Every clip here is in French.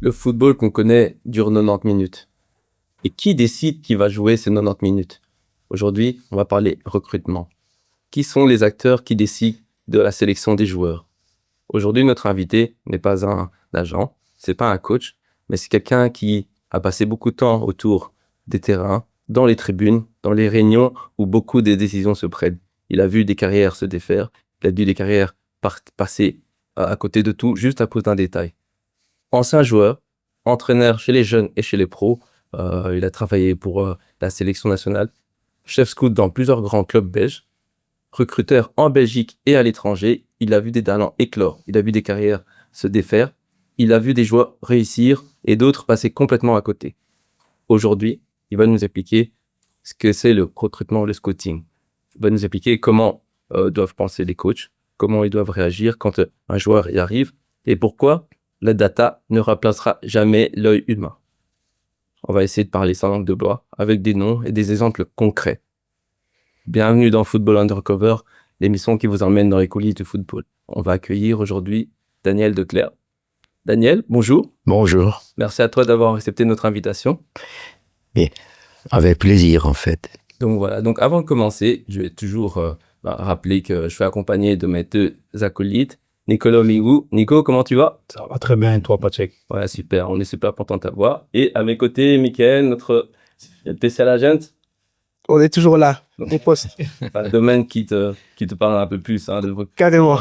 Le football qu'on connaît dure 90 minutes. Et qui décide qui va jouer ces 90 minutes? Aujourd'hui, on va parler recrutement. Qui sont les acteurs qui décident de la sélection des joueurs? Aujourd'hui, notre invité n'est pas un agent, c'est pas un coach, mais c'est quelqu'un qui a passé beaucoup de temps autour des terrains, dans les tribunes, dans les réunions où beaucoup de décisions se prennent. Il a vu des carrières se défaire, il a vu des carrières passer à côté de tout juste à cause d'un détail. Ancien joueur, entraîneur chez les jeunes et chez les pros, il a travaillé pour la sélection nationale, chef scout dans plusieurs grands clubs belges, recruteur en Belgique et à l'étranger. Il a vu des talents éclore, il a vu des carrières se défaire, il a vu des joueurs réussir et d'autres passer complètement à côté. Aujourd'hui, il va nous expliquer ce que c'est le recrutement, le scouting. Il va nous expliquer comment doivent penser les coachs, comment ils doivent réagir quand un joueur y arrive et pourquoi la data ne remplacera jamais l'œil humain. On va essayer de parler sans langue de bois, avec des noms et des exemples concrets. Bienvenue dans Football Undercover, l'émission qui vous emmène dans les coulisses du football. On va accueillir aujourd'hui Daniel Declercq. Daniel, bonjour. Bonjour. Merci à toi d'avoir accepté notre invitation. Et avec plaisir, en fait. Donc voilà, donc avant de commencer, je vais toujours rappeler que je suis accompagné de mes deux acolytes, Nicolas Migou. Nico, comment tu vas? Ça va très bien, et toi, Patrick? Ouais, super, on est super content de t'avoir. Et à mes côtés, Mickaël, notre spécial agent. On est toujours là, au poste. Un domaine qui te parle un peu plus. Hein, Carrément.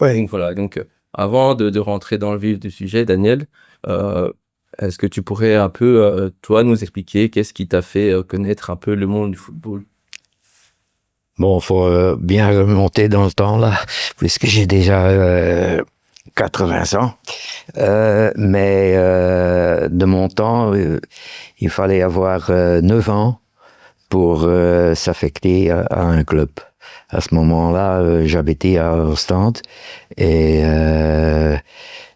Ouais. Donc voilà, donc avant de rentrer dans le vif du sujet, Daniel, est-ce que tu pourrais un peu, toi, nous expliquer qu'est-ce qui t'a fait connaître un peu le monde du football? Bon, faut bien remonter dans le temps, là, puisque j'ai déjà 80 ans. Mais de mon temps, il fallait avoir 9 ans pour s'affecter à un club. À ce moment-là, j'habitais à Ostende et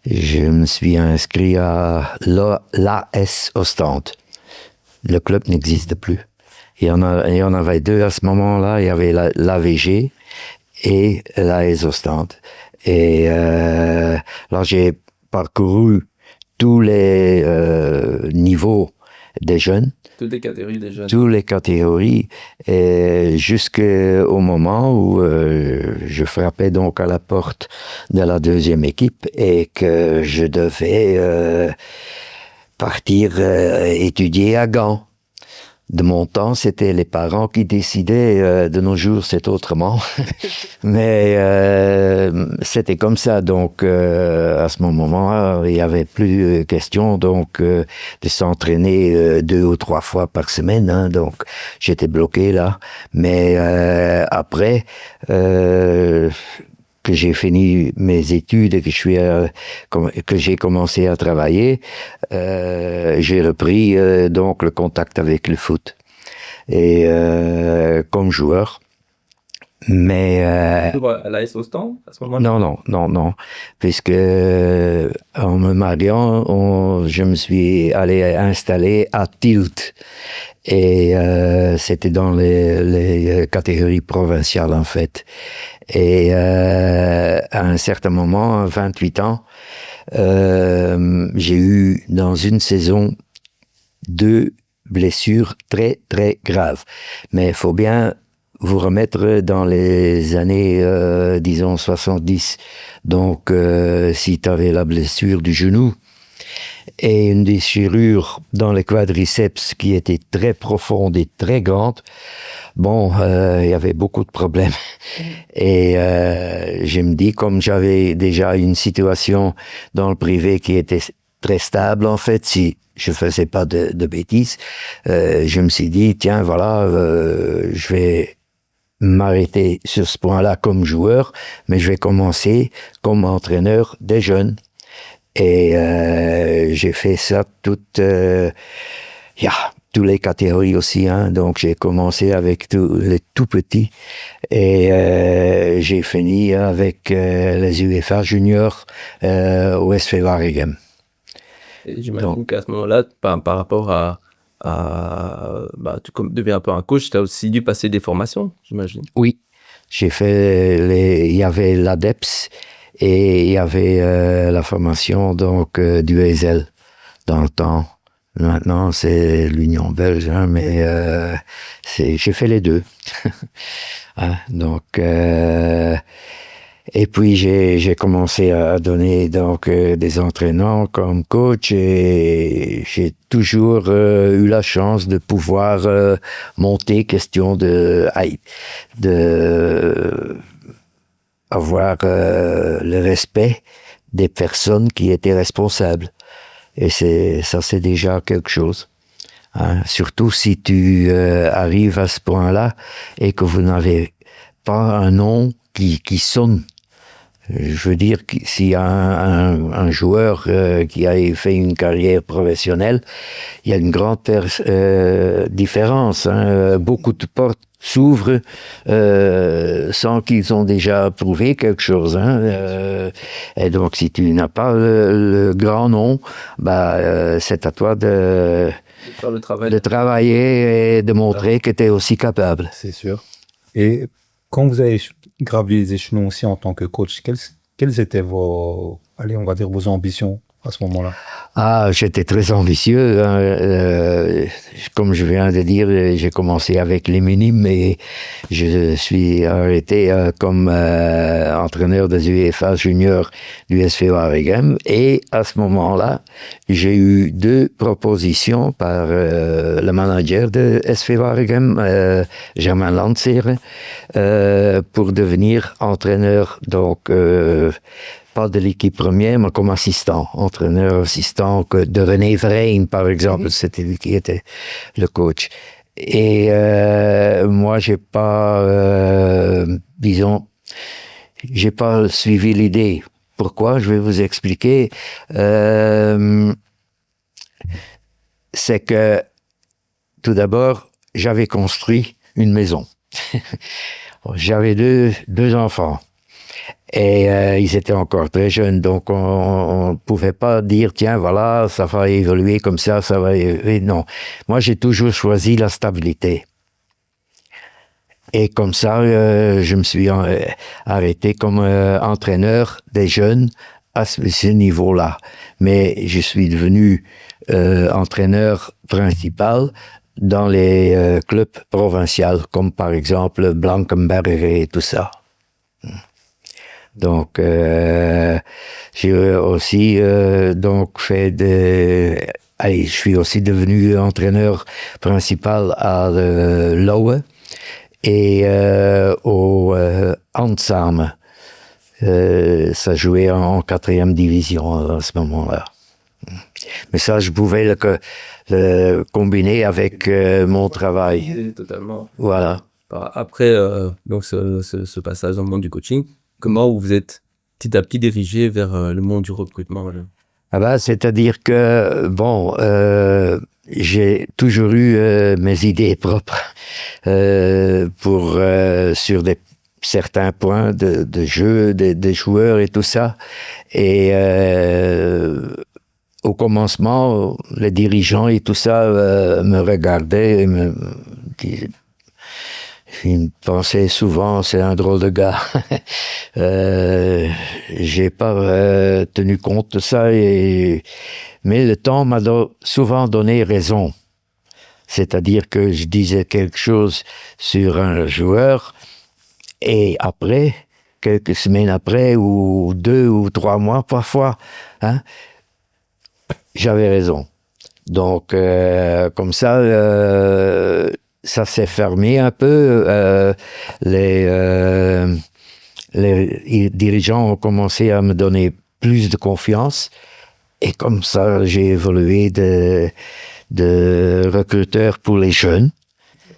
je me suis inscrit à l'AS Ostende. Le club n'existe plus. Il y en avait deux à ce moment-là. Il y avait l'AVG et l'AS Ostende. Et là, j'ai parcouru tous les niveaux des jeunes. Toutes les catégories des jeunes. Toutes les catégories, jusqu'au moment où je frappais donc à la porte de la deuxième équipe et que je devais partir étudier à Gand. De mon temps, c'était les parents qui décidaient. De nos jours, c'est autrement. Mais c'était comme ça. Donc, à ce moment-là, il n'y avait plus question donc de s'entraîner 2 ou 3 fois par semaine. Hein, donc, j'étais bloqué là. Mais après que j'ai fini mes études et que j'ai commencé à travailler, j'ai repris donc le contact avec le foot et comme joueur. Mais à l'AS Ostende à ce moment-là? non, puisque en me mariant, je me suis allé installer à Tielt et c'était dans les catégories provinciales en fait. Et à un certain moment, à 28 ans, j'ai eu dans une saison 2 blessures très très graves. Mais il faut bien vous remettre dans les années, disons 70. Donc, si tu avais la blessure du genou et une déchirure dans les quadriceps qui était très profonde et très grande, bon, il y avait beaucoup de problèmes. Et je me dis, comme j'avais déjà une situation dans le privé qui était très stable, en fait, si je faisais pas de bêtises, je me suis dit, tiens, voilà, je vais m'arrêter sur ce point-là comme joueur, mais je vais commencer comme entraîneur des jeunes. Et j'ai fait ça toutes les catégories aussi, hein. Donc j'ai commencé avec les tout petits et j'ai fini avec les UEFA juniors au SV Waregem. J'imagine qu'à ce moment-là, par rapport à tu deviens un peu un coach, tu as aussi dû passer des formations, j'imagine. Oui, j'ai fait il y avait l'ADEPS Et il y avait la formation donc du ESL dans le temps. Maintenant, c'est l'Union belge, hein, mais j'ai fait les deux. Hein, donc, et puis j'ai commencé à donner donc des entraînements comme coach et j'ai toujours eu la chance de pouvoir monter question de avoir le respect des personnes qui étaient responsables. Et ça, c'est déjà quelque chose. Hein. Surtout si tu arrives à ce point-là et que vous n'avez pas un nom qui sonne. Je veux dire, s'il y a un joueur qui a fait une carrière professionnelle, il y a une grande différence. Hein. Beaucoup de portes s'ouvrent sans qu'ils ont déjà prouvé quelque chose. Hein. Et donc, si tu n'as pas le grand nom, c'est à toi de faire le travail. de travailler et de montrer que tu es aussi capable. C'est sûr. Et quand vous avez gravi les échelons aussi en tant que coach, quelles étaient vos ambitions à ce moment-là? Ah, j'étais très ambitieux. Hein. Comme je viens de dire, j'ai commencé avec les minimes et je suis arrêté comme entraîneur des UEFA juniors du SV Waregem. Et à ce moment-là, j'ai eu 2 propositions par le manager de SV Waregem, Germain Landseer, pour devenir entraîneur, donc pas de l'équipe première, mais comme entraîneur assistant de René Vrein, par exemple, c'était lui qui était le coach. Et moi, j'ai pas suivi l'idée. Pourquoi? Je vais vous expliquer. C'est que, tout d'abord, j'avais construit une maison. J'avais deux enfants. Et ils étaient encore très jeunes, donc on ne pouvait pas dire, tiens, voilà, ça va évoluer comme ça va évoluer. Non. Moi, j'ai toujours choisi la stabilité. Et comme ça, je me suis arrêté comme entraîneur des jeunes à ce niveau-là. Mais je suis devenu entraîneur principal dans les clubs provinciaux, comme par exemple Blankenberg et tout ça. Donc, j'ai aussi donc fait je suis aussi devenu entraîneur principal à Lowe et au Handsame. Ça jouait en 4e division à ce moment-là. Mais ça, je pouvais le combiner avec mon travail. Totalement. Voilà. Après donc ce passage dans le monde du coaching, comment vous êtes petit à petit dirigé vers le monde du recrutement? C'est-à-dire que, bon, j'ai toujours eu mes idées propres sur certains points de jeu, des joueurs et tout ça. Et au commencement, les dirigeants et tout ça me regardaient et me disaient, il pensait souvent, c'est un drôle de gars. J'ai pas tenu compte de ça, mais le temps m'a souvent donné raison. C'est-à-dire que je disais quelque chose sur un joueur, et après, quelques semaines après, ou 2 ou 3 mois parfois, hein, j'avais raison. Donc, comme ça, ça s'est fermé un peu. Les dirigeants ont commencé à me donner plus de confiance. Et comme ça, j'ai évolué de recruteur pour les jeunes.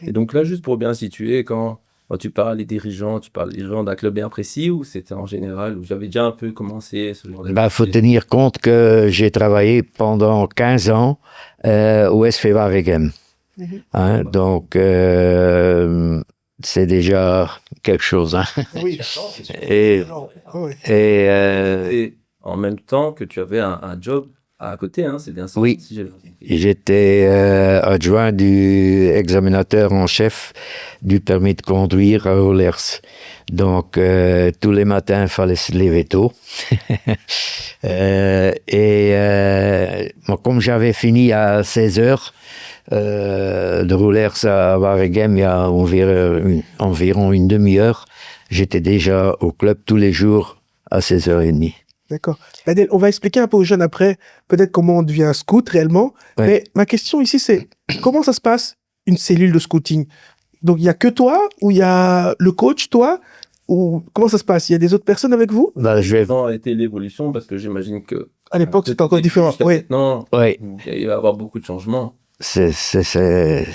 Et donc là, juste pour bien situer, quand tu parles des dirigeants, tu parles des dirigeants d'un club bien précis ou c'était en général, ou j'avais déjà un peu commencé ce genre d'activité? Faut tenir compte que j'ai travaillé pendant 15 ans au SV Waregem. Hein, donc, c'est déjà quelque chose. Hein. Oui. Et Oui. Et en même temps que tu avais un job à côté, hein, c'est bien ça. Oui. Si j'avais compris. J'étais adjoint du examinateur en chef du permis de conduire à Ohlers. Donc, tous les matins, il fallait se lever tôt. Moi, comme j'avais fini à 16 heures, de Ohlers à Waregem, il y a environ une demi-heure, j'étais déjà au club tous les jours à 16h30. D'accord. Daniel, on va expliquer un peu aux jeunes après, peut-être comment on devient scout réellement. Ouais. Mais ma question ici, c'est comment ça se passe, une cellule de scouting? Donc, il n'y a que toi ou il y a le coach, toi? Ou comment ça se passe? Il y a des autres personnes avec vous? Ben, je vais... Quelle a été l'évolution? Parce que j'imagine que... À l'époque, c'était encore différent. Oui. Non, Oui. il va y avoir beaucoup de changements. C'était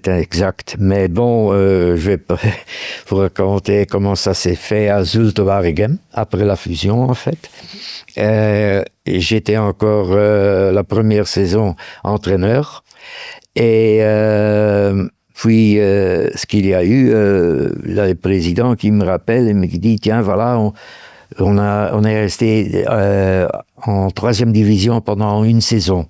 exact. Mais bon, je vais pas vous raconter comment ça s'est fait à Zulte Waregem, après la fusion, en fait. J'étais encore la première saison entraîneur. Et puis, ce qu'il y a eu, le président qui me rappelle et me dit, tiens, voilà, on est resté en 3e division pendant une saison.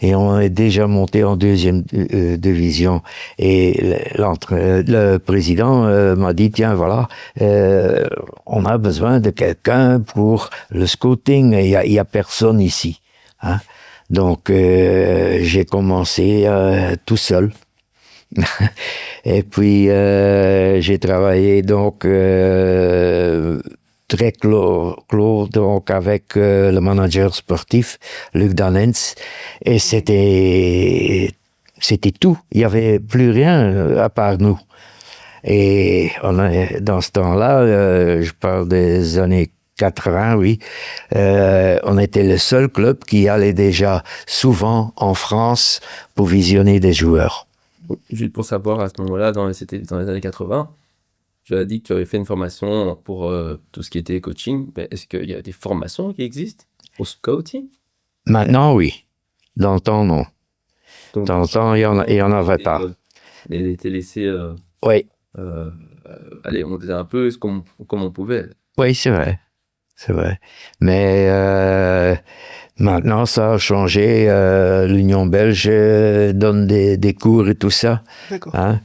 Et on est déjà monté en 2e division. Et le président m'a dit, tiens, voilà, on a besoin de quelqu'un pour le scouting. Il y a personne ici. Hein. Donc, j'ai commencé tout seul. Et puis, j'ai travaillé donc très clos donc avec le manager sportif, Luc Danens, et c'était tout. Il n'y avait plus rien à part nous. Et dans ce temps-là, je parle des années 80, oui, on était le seul club qui allait déjà souvent en France pour visionner des joueurs. Juste pour savoir, à ce moment-là, c'était dans les années 80, tu as dit que tu avais fait une formation pour tout ce qui était coaching. Mais est-ce qu'il y a des formations qui existent au scouting? Maintenant, oui. Dans le temps, non. Donc, Dans le temps, il y en avait pas. Il était laissé... Oui. allez, on faisait un peu comme on pouvait. Oui, c'est vrai. C'est vrai. Mais maintenant, ça a changé. L'Union belge donne des cours et tout ça. D'accord. Hein?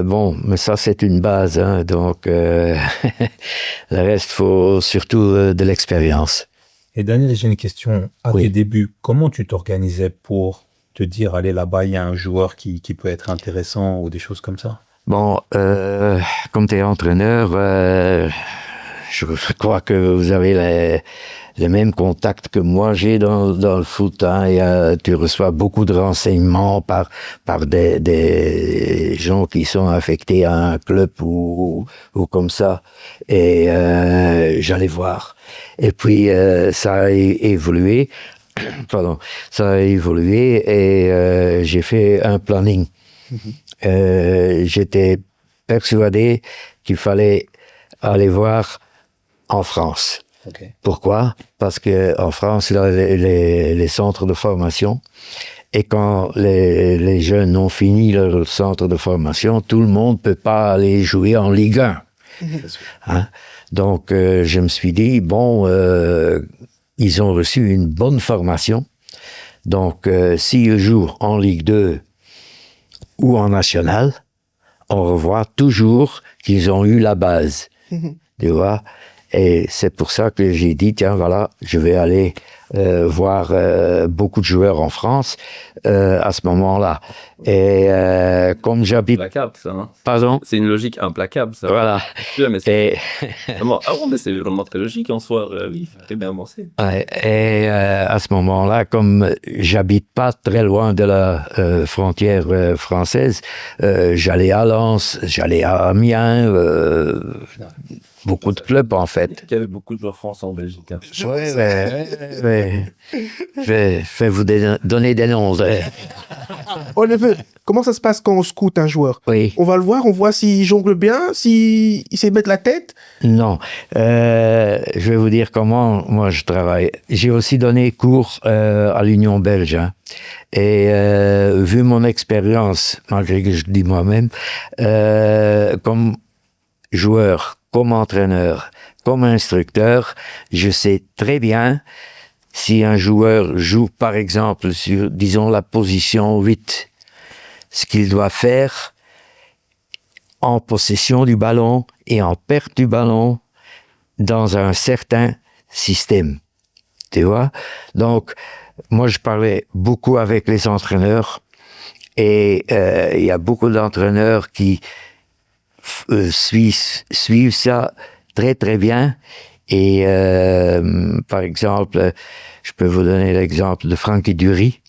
Bon, mais ça, c'est une base. Hein, donc, le reste, faut surtout de l'expérience. Et Daniel, j'ai une question. À Oui. tes débuts, comment tu t'organisais pour te dire, allez, là-bas, il y a un joueur qui peut être intéressant ou des choses comme ça? Bon, comme tu es entraîneur, je crois que vous avez les mêmes contacts que moi j'ai dans le foot. Hein, et, tu reçois beaucoup de renseignements par des gens qui sont affectés à un club ou comme ça. Et j'allais voir. Et puis ça a évolué. Pardon, ça a évolué et j'ai fait un planning. J'étais persuadé qu'il fallait aller voir en France. Okay. Pourquoi? Parce que en France, il y a les centres de formation. Et quand les jeunes ont fini leur centre de formation, tout le monde peut pas aller jouer en Ligue 1. Hein? Donc, je me suis dit, bon, ils ont reçu une bonne formation. Donc, s'ils jouent en Ligue 2 ou en National, on revoit toujours qu'ils ont eu la base. Tu vois? Et c'est pour ça que j'ai dit, tiens, voilà, je vais aller voir beaucoup de joueurs en France à ce moment-là. Et comme j'habite... Implacable, ça. Hein. Pardon? C'est une logique implacable, ça. Voilà. Mais c'est Et... mais c'est vraiment très logique en soi. Oui, très bien avancé. Ouais, et à ce moment-là, comme j'habite pas très loin de la frontière française, j'allais à Lens, j'allais à Amiens, beaucoup de clubs en fait. Il y avait beaucoup de joueurs français en Belgique. Hein. Ouais. Je vais vous donner des noms. En effet, comment ça se passe quand on scoute un joueur? Oui. On va le voir, on voit s'il jongle bien, s'il sait mettre la tête. Non. Je vais vous dire comment moi je travaille. J'ai aussi donné cours à l'Union belge. Hein. Et vu mon expérience, malgré que je dis moi-même, comme joueur, comme entraîneur, comme instructeur, je sais très bien si un joueur joue, par exemple, sur, disons, la position 8, ce qu'il doit faire en possession du ballon et en perte du ballon dans un certain système. Tu vois? Donc, moi, je parlais beaucoup avec les entraîneurs et il y a beaucoup d'entraîneurs qui suivent ça très, très bien. Et par exemple, je peux vous donner l'exemple de Frankie Dury.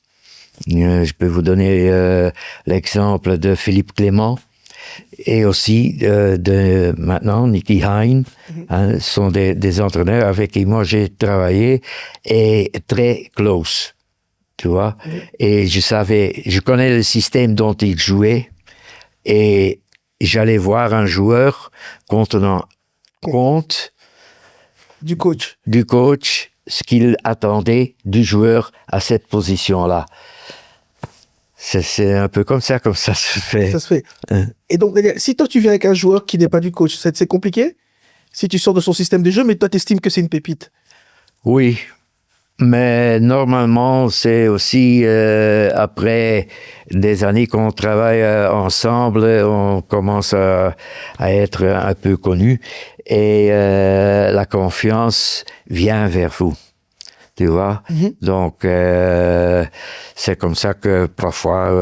Je peux vous donner l'exemple de Philippe Clément. Et aussi de maintenant Nicky Hine, hein, sont des entraîneurs avec qui moi j'ai travaillé et très close, tu vois. Et je connais le système dont ils jouaient et j'allais voir un joueur contenant compte Du coach. du coach ce qu'il attendait du joueur à cette position-là. C'est un peu comme ça se fait. Ça se fait. Hein. Et donc, Daniel, si toi tu viens avec un joueur qui n'est pas du coach, c'est compliqué? Si tu sors de son système de jeu, mais toi tu estimes que c'est une pépite. Oui, mais normalement, c'est aussi après des années qu'on travaille ensemble, on commence à être un peu connu et la confiance vient vers vous. Tu vois? Donc, c'est comme ça que parfois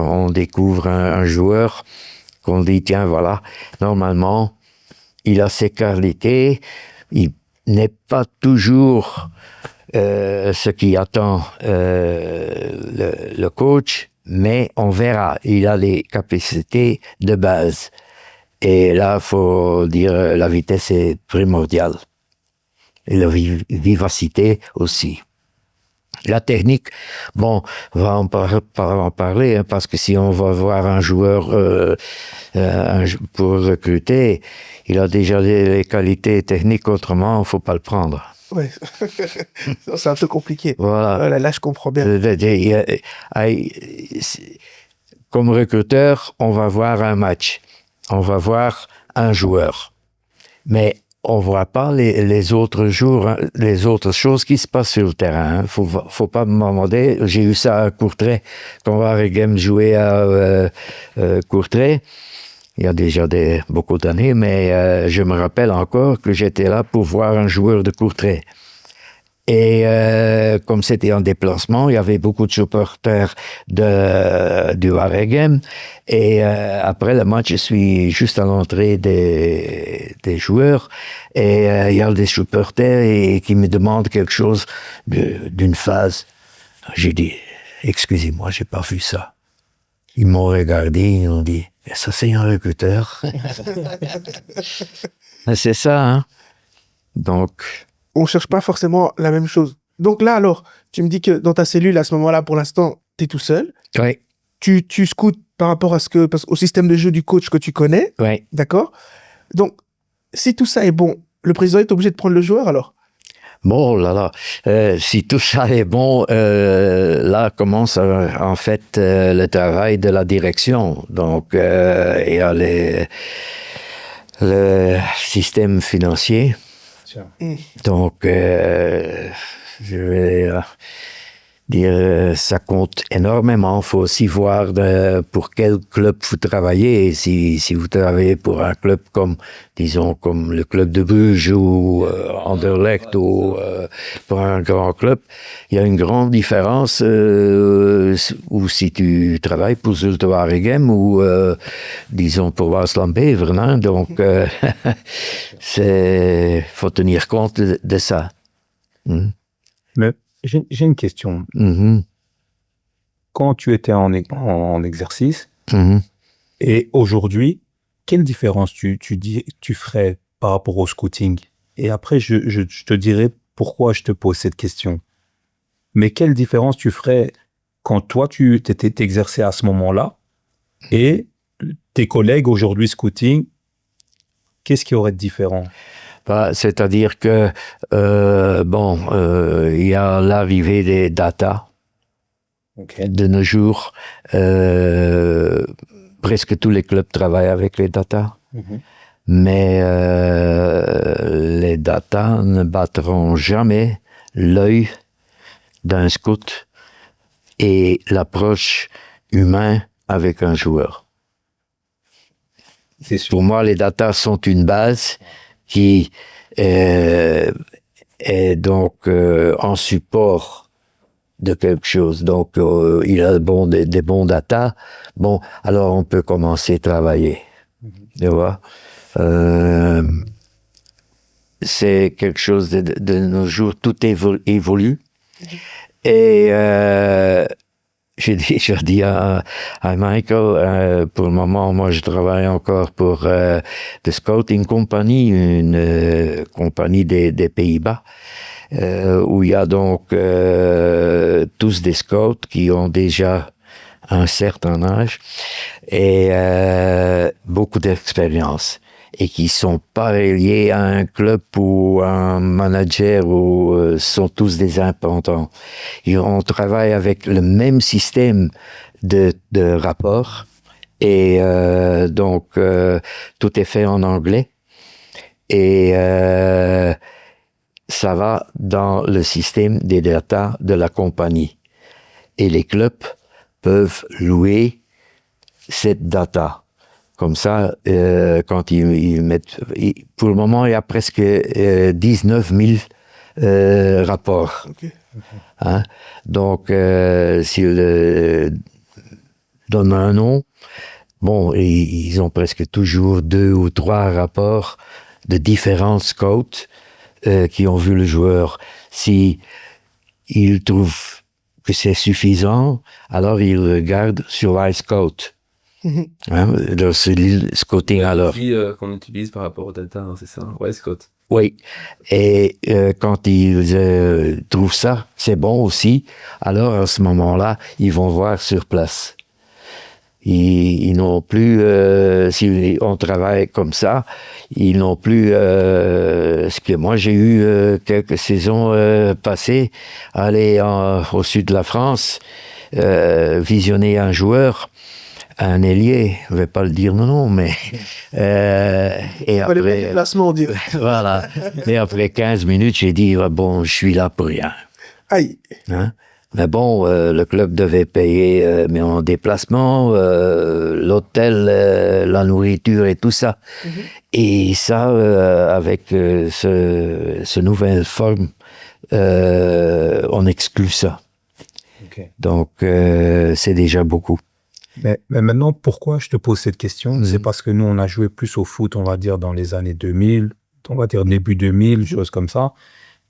on découvre un joueur qu'on dit, tiens, voilà, normalement, il a ses qualités, il n'est pas toujours ce qui attend le coach, mais on verra, il a les capacités de base. Et là, faut dire, la vitesse est primordiale. Et la vivacité aussi. La technique, bon, on va en parler, hein, parce que si on va voir un joueur pour recruter, il a déjà les qualités techniques, autrement, il ne faut pas le prendre. Ouais. C'est un peu compliqué. Voilà. Là, je comprends bien. Comme recruteur, on va voir un match, on va voir un joueur, mais on voit pas les autres jours, hein, les autres choses qui se passent sur le terrain. Hein. Faut pas me demander. J'ai eu ça à Courtrai, quand Waregem jouait à Courtrai. Il y a déjà beaucoup d'années, mais je me rappelle encore que j'étais là pour voir un joueur de Courtrai. Et comme c'était en déplacement, il y avait beaucoup de supporters du Waregem. Et après le match, je suis juste à l'entrée des joueurs. Et il y a des supporters qui me demandent quelque chose d'une phase. J'ai dit, excusez-moi, j'ai pas vu ça. Ils m'ont regardé, ils ont dit, ça c'est un recruteur. C'est ça, hein. Donc... On cherche pas forcément la même chose. Donc là, alors, tu me dis que dans ta cellule, à ce moment-là, pour l'instant, tu es tout seul. Oui. Tu scoutes par rapport au système de jeu du coach que tu connais. Oui. D'accord? Donc, si tout ça est bon, le président est obligé de prendre le joueur, alors? Bon, là, si tout ça est bon, là commence en fait le travail de la direction. Donc, il y a le système financier. Donc, je vais dire, ça compte énormément. Il faut aussi voir pour quel club vous travaillez. Et si vous travaillez pour un club comme, disons, comme le club de Bruges ou Anderlecht ou pour un grand club, il y a une grande différence ou si tu travailles pour Zulte Waregem ou, disons, pour Waasland Beveren. Hein. Donc, faut tenir compte de ça. Mais j'ai une question. Quand tu étais en exercice et aujourd'hui, quelle différence tu ferais par rapport au scouting? Et après, je te dirai pourquoi je te pose cette question. Mais quelle différence tu ferais quand toi, tu t'exerçais à ce moment-là et tes collègues aujourd'hui scouting, qu'est-ce qui aurait de différent? C'est-à-dire que, il y a l'arrivée des data. Okay. De nos jours, presque tous les clubs travaillent avec les data. Mais les data ne battront jamais l'œil d'un scout et l'approche humaine avec un joueur. C'est sûr. Pour moi, les datas sont une base qui est donc en support de quelque chose. Donc, il a des bons datas. Bon, alors on peut commencer à travailler. Tu vois? C'est quelque chose de nos jours, tout évolue. Et j'ai déjà dit à Michael, pour le moment, moi je travaille encore pour The Scouting Company, une compagnie des Pays-Bas, où il y a donc tous des scouts qui ont déjà un certain âge et beaucoup d'expérience et qui sont pas liés à un club ou à un manager ou sont tous des indépendants. Et on travaille avec le même système de rapport et donc tout est fait en anglais et ça va dans le système des data de la compagnie et les clubs peuvent louer cette data. Comme ça, quand ils mettent... pour le moment, il y a presque 19 000 rapports. Ok. Hein? Donc, s'ils donnent un nom, bon, ils ont presque toujours 2 ou 3 rapports de différents scouts qui ont vu le joueur. Si ils trouvent que c'est suffisant, alors ils regardent sur iScout. Hein, c'est le scouting alors. Qu'on utilise par rapport aux data, hein, c'est ça. Ouais, Scott. Oui. Et quand ils trouvent ça, c'est bon aussi. Alors à ce moment-là, ils vont voir sur place. Ils n'ont plus, si on travaille comme ça, ils n'ont plus ce que moi j'ai eu quelques saisons passées, aller au sud de la France, visionner un joueur, un ailier, je vais pas le dire non, mais et après, Placement, on dirait. voilà. Et après 15 minutes, j'ai dit bon, je suis là pour rien. Aïe. Hein? Mais bon, le club devait payer mais en déplacement, l'hôtel, la nourriture et tout ça. Et ça, avec ce nouvelle forme, on exclut ça. Ok. Donc, c'est déjà beaucoup. Mais maintenant, pourquoi je te pose cette question? C'est parce que nous, on a joué plus au foot, on va dire, dans les années 2000, on va dire début 2000, choses comme ça.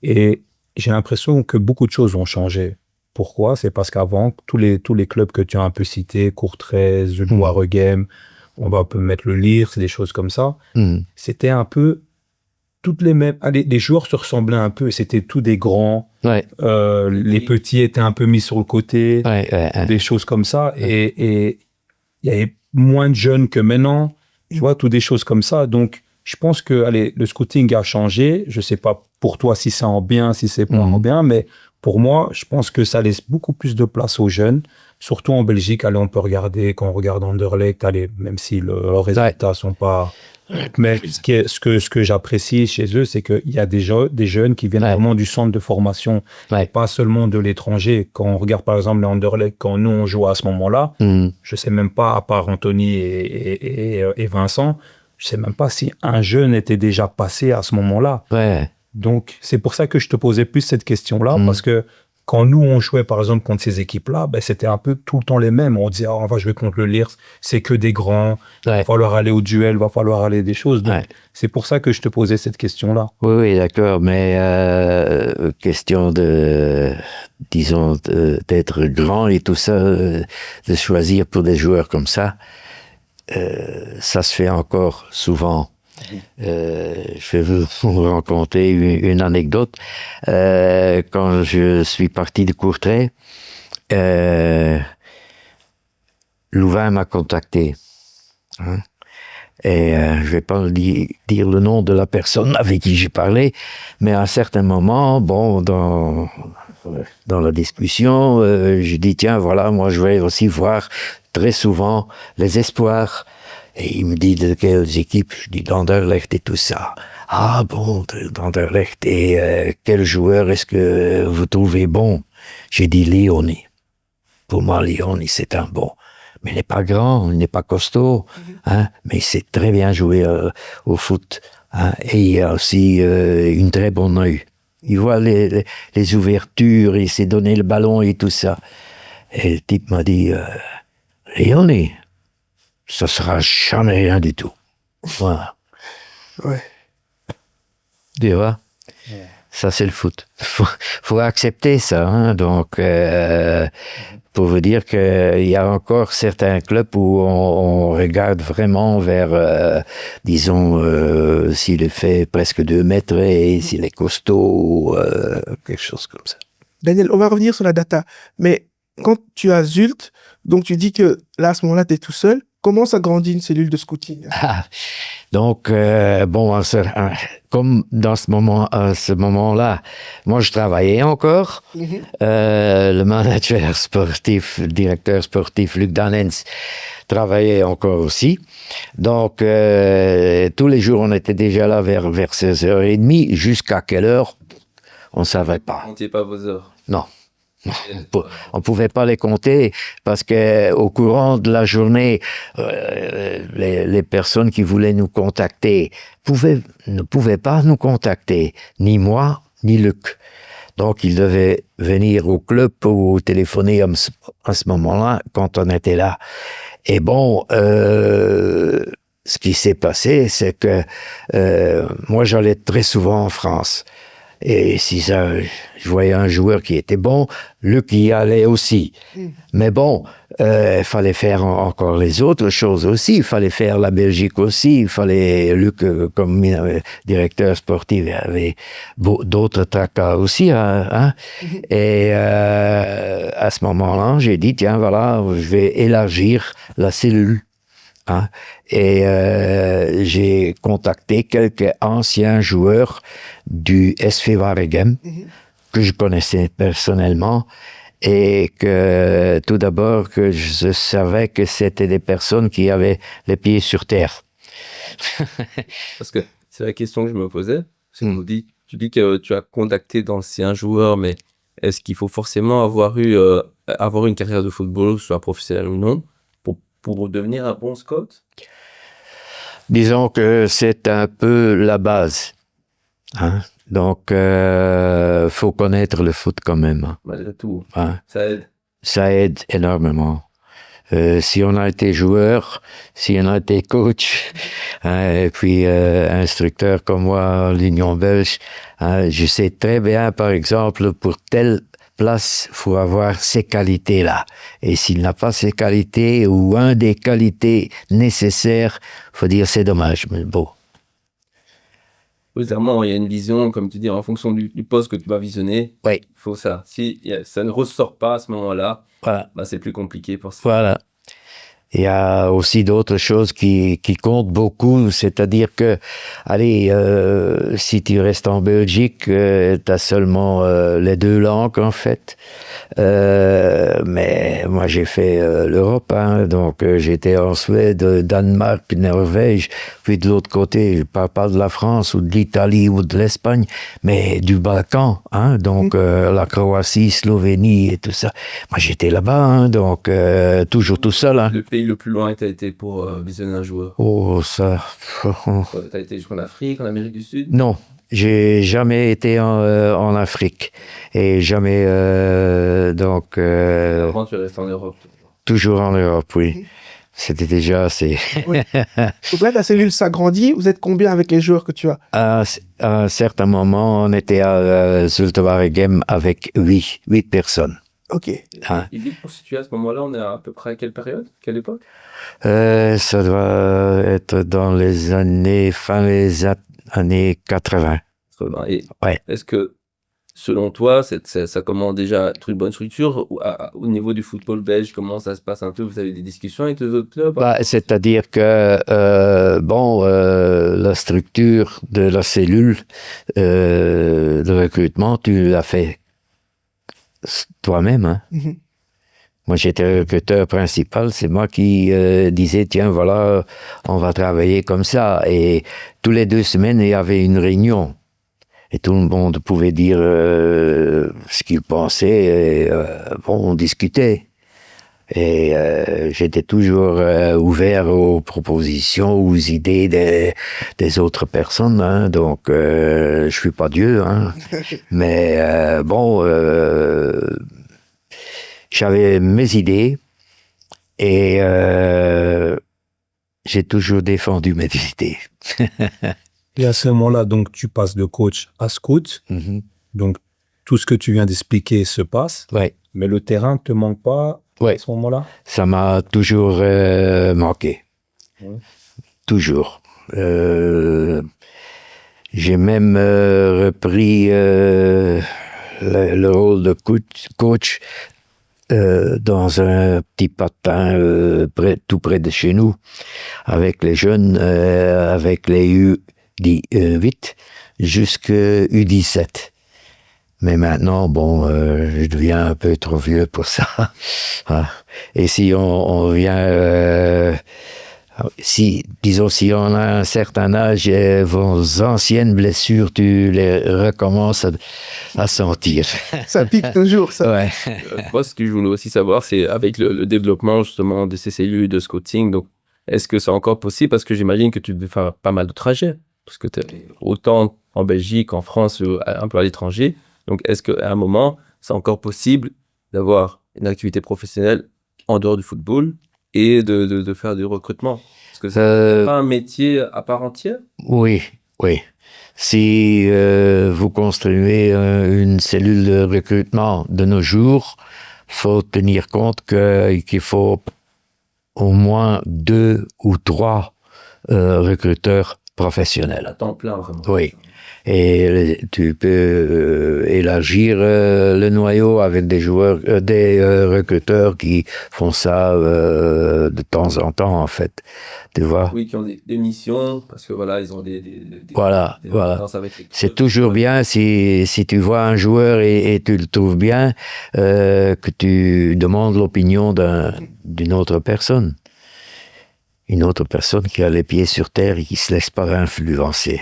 Et j'ai l'impression que beaucoup de choses ont changé. Pourquoi? C'est parce qu'avant, tous les clubs que tu as un peu cités, Courtrai, The Waregem, on va un peu mettre le Lire, c'est des choses comme ça. C'était un peu toutes les mêmes. Allez, les joueurs se ressemblaient un peu et c'était tous des grands. Ouais. Les petits étaient un peu mis sur le côté, des choses comme ça. Et il y avait moins de jeunes que maintenant, tu vois, toutes des choses comme ça. Donc, je pense que allez, le scouting a changé. Je sais pas pour toi si c'est en bien, si c'est pas en bien, mais pour moi, je pense que ça laisse beaucoup plus de place aux jeunes, surtout en Belgique. Allez, on peut regarder, quand on regarde Anderlecht, allez, même si leurs résultats sont pas... Mais ce que j'apprécie chez eux, c'est qu'il y a des jeunes qui viennent vraiment du centre de formation, pas seulement de l'étranger. Quand on regarde par exemple les Anderlecht, quand nous on joue à ce moment-là, je sais même pas, à part Anthony et Vincent, je sais même pas si un jeune était déjà passé à ce moment-là. Donc c'est pour ça que je te posais plus cette question-là, parce que quand nous, on jouait, par exemple, contre ces équipes-là, ben, c'était un peu tout le temps les mêmes. On disait, on va jouer contre le Lierse, c'est que des grands, il va falloir aller au duel, il va falloir aller des choses. Donc, c'est pour ça que je te posais cette question-là. Oui, d'accord, mais question disons, d'être grand et tout ça, de choisir pour des joueurs comme ça se fait encore souvent. Je vais vous raconter une anecdote. Quand je suis parti de Courtrai, Louvain m'a contacté. Hein, et je vais pas dire le nom de la personne avec qui j'ai parlé, mais à un certain moment, bon, dans la discussion, je dis tiens, voilà, moi je vais aussi voir très souvent les espoirs. Et il me dit de quelles équipes? Je dis d'Anderlecht et tout ça. Ah bon, d'Anderlecht, et quel joueur est-ce que vous trouvez bon? J'ai dit Léonie. Pour moi, Léonie, c'est un bon. Mais il n'est pas grand, il n'est pas costaud, hein, mais il sait très bien jouer au foot. Hein, et il a aussi une très bonne œil. Il voit les ouvertures, il sait donner le ballon et tout ça. Et le type m'a dit, Léonie, ça sera jamais rien du tout. Voilà. Ouais. Tu vois? Ça, c'est le foot. Faut accepter ça. Hein? Donc, pour vous dire qu'il y a encore certains clubs où on regarde vraiment vers, disons, s'il est fait presque 2 mètres et s'il est costaud, quelque chose comme ça. Daniel, on va revenir sur la data. Mais quand tu as Zult, donc tu dis que là, à ce moment-là, tu es tout seul. Comment ça grandit une cellule de scouting? Donc, bon, comme dans à ce moment-là, moi, je travaillais encore. Le manager sportif, le directeur sportif, Luc Danens, travaillait encore aussi. Donc, tous les jours, on était déjà là vers 16h30. Jusqu'à quelle heure? On ne savait pas. Vous ne comptez pas vos heures. Non. On pouvait pas les compter parce que au courant de la journée, les personnes qui voulaient nous contacter ne pouvaient pas nous contacter, ni moi, ni Luc. Donc, ils devaient venir au club ou téléphoner à ce moment-là, quand on était là. Et bon, ce qui s'est passé, c'est que moi, j'allais très souvent en France. Et si ça, je voyais un joueur qui était bon, Luc y allait aussi. Mais bon, il fallait faire encore les autres choses aussi. Il fallait faire la Belgique aussi. Il fallait, Luc, comme directeur sportif, avait d'autres tracas aussi. Hein. Et à ce moment-là, j'ai dit, tiens, voilà, je vais élargir la cellule. Hein? Et j'ai contacté quelques anciens joueurs du SV Waregem que je connaissais personnellement et que tout d'abord que je savais que c'était des personnes qui avaient les pieds sur terre. Parce que c'est la question que je me posais. Tu dis que tu as contacté d'anciens joueurs, mais est-ce qu'il faut forcément avoir une carrière de football, soit professionnelle ou non, pour devenir un bon scout? Disons que c'est un peu la base. Hein? Donc, faut connaître le foot quand même. Malgré tout, hein? Ça aide. Ça aide énormément. Si on a été joueur, si on a été coach, hein, et puis instructeur comme moi à l'Union belge, hein, je sais très bien, par exemple, pour telle place, faut avoir ces qualités-là. Et s'il n'a pas ces qualités ou un des qualités nécessaires, faut dire c'est dommage, mais bon. Évidemment, il y a une vision, comme tu dis, en fonction du poste que tu vas visionner. Oui. Il faut ça. Si ça ne ressort pas à ce moment-là, voilà. Bah, c'est plus compliqué pour ça. Voilà. Il y a aussi d'autres choses qui comptent beaucoup, c'est-à-dire que, allez, si tu restes en Belgique, tu as seulement les 2 langues en fait. Mais moi j'ai fait l'Europe, hein, donc j'étais en Suède, Danemark, Norvège, puis de l'autre côté, je parle pas de la France ou de l'Italie ou de l'Espagne, mais du Balkan, hein, donc la Croatie, Slovénie et tout ça. Moi j'étais là-bas, hein, donc toujours tout seul. Hein. Le pays le plus loin tu as été pour visionner un joueur? Oh, ça... Tu as été en Afrique, en Amérique du Sud? Non. J'ai jamais été en Afrique et jamais donc. Avant, tu restes en Europe. Toujours en Europe, oui. C'était déjà assez. Oui. Donc là, ta cellule s'agrandit. Vous êtes combien avec les joueurs que tu as? À un certain moment, on était à Zulte Waregem avec 8 personnes. Ok. Hein. Il dit pour situer à ce moment-là, on est à peu près à quelle période? Quelle époque? Ça doit être dans les années 80. Et ouais. Est-ce que, selon toi, ça commence déjà à être une bonne structure au niveau du football belge? Comment ça se passe un peu? Vous avez des discussions avec les autres clubs? C'est-à-dire que, la structure de la cellule de recrutement, tu l'as fait toi-même. Hein? Moi, j'étais recruteur principal. C'est moi qui disais, tiens, voilà, on va travailler comme ça. Et tous les 2 semaines, il y avait une réunion. Et tout le monde pouvait dire ce qu'il pensait. Et, bon, on discutait. Et j'étais toujours ouvert aux propositions, aux idées des autres personnes. Hein. Donc, je suis pas Dieu. Hein. Mais bon, j'avais mes idées et j'ai toujours défendu mes idées. Et à ce moment-là, donc, tu passes de coach à scout. Mm-hmm. Donc, tout ce que tu viens d'expliquer se passe. Ouais. Mais le terrain ne te manque pas Ouais. à ce moment-là? Ça m'a toujours manqué. Ouais. Toujours. J'ai même repris le rôle de coach dans un petit patin tout près de chez nous, avec les jeunes, avec les U8 jusqu'à U17. Mais maintenant, bon, je deviens un peu trop vieux pour ça. Et si on vient... disons, si on a un certain âge, vos anciennes blessures, tu les recommences à sentir. Ça pique toujours, ça. Ouais. Moi, ce que je voulais aussi savoir, c'est avec le développement justement de ces cellules de scouting, donc est-ce que c'est encore possible? Parce que j'imagine que tu devais faire pas mal de trajets, parce que tu es autant en Belgique, en France, un peu à l'étranger. Donc, est-ce qu'à un moment, c'est encore possible d'avoir une activité professionnelle en dehors du football et de faire du recrutement? Est-ce que c'est pas un métier à part entière? Oui, oui. Si vous construisez une cellule de recrutement de nos jours, faut tenir compte qu'il faut au moins 2 ou 3 recruteurs professionnels. À temps plein, vraiment. Oui. Et tu peux élargir le noyau avec des joueurs, des recruteurs qui font ça de temps en temps, en fait. Tu vois? Oui, qui ont des missions, parce que voilà, ils ont voilà. Avec les C'est toujours bien si tu vois un joueur et tu le trouves bien, que tu demandes l'opinion d'une autre personne. Une autre personne qui a les pieds sur terre et qui se laisse pas influencer.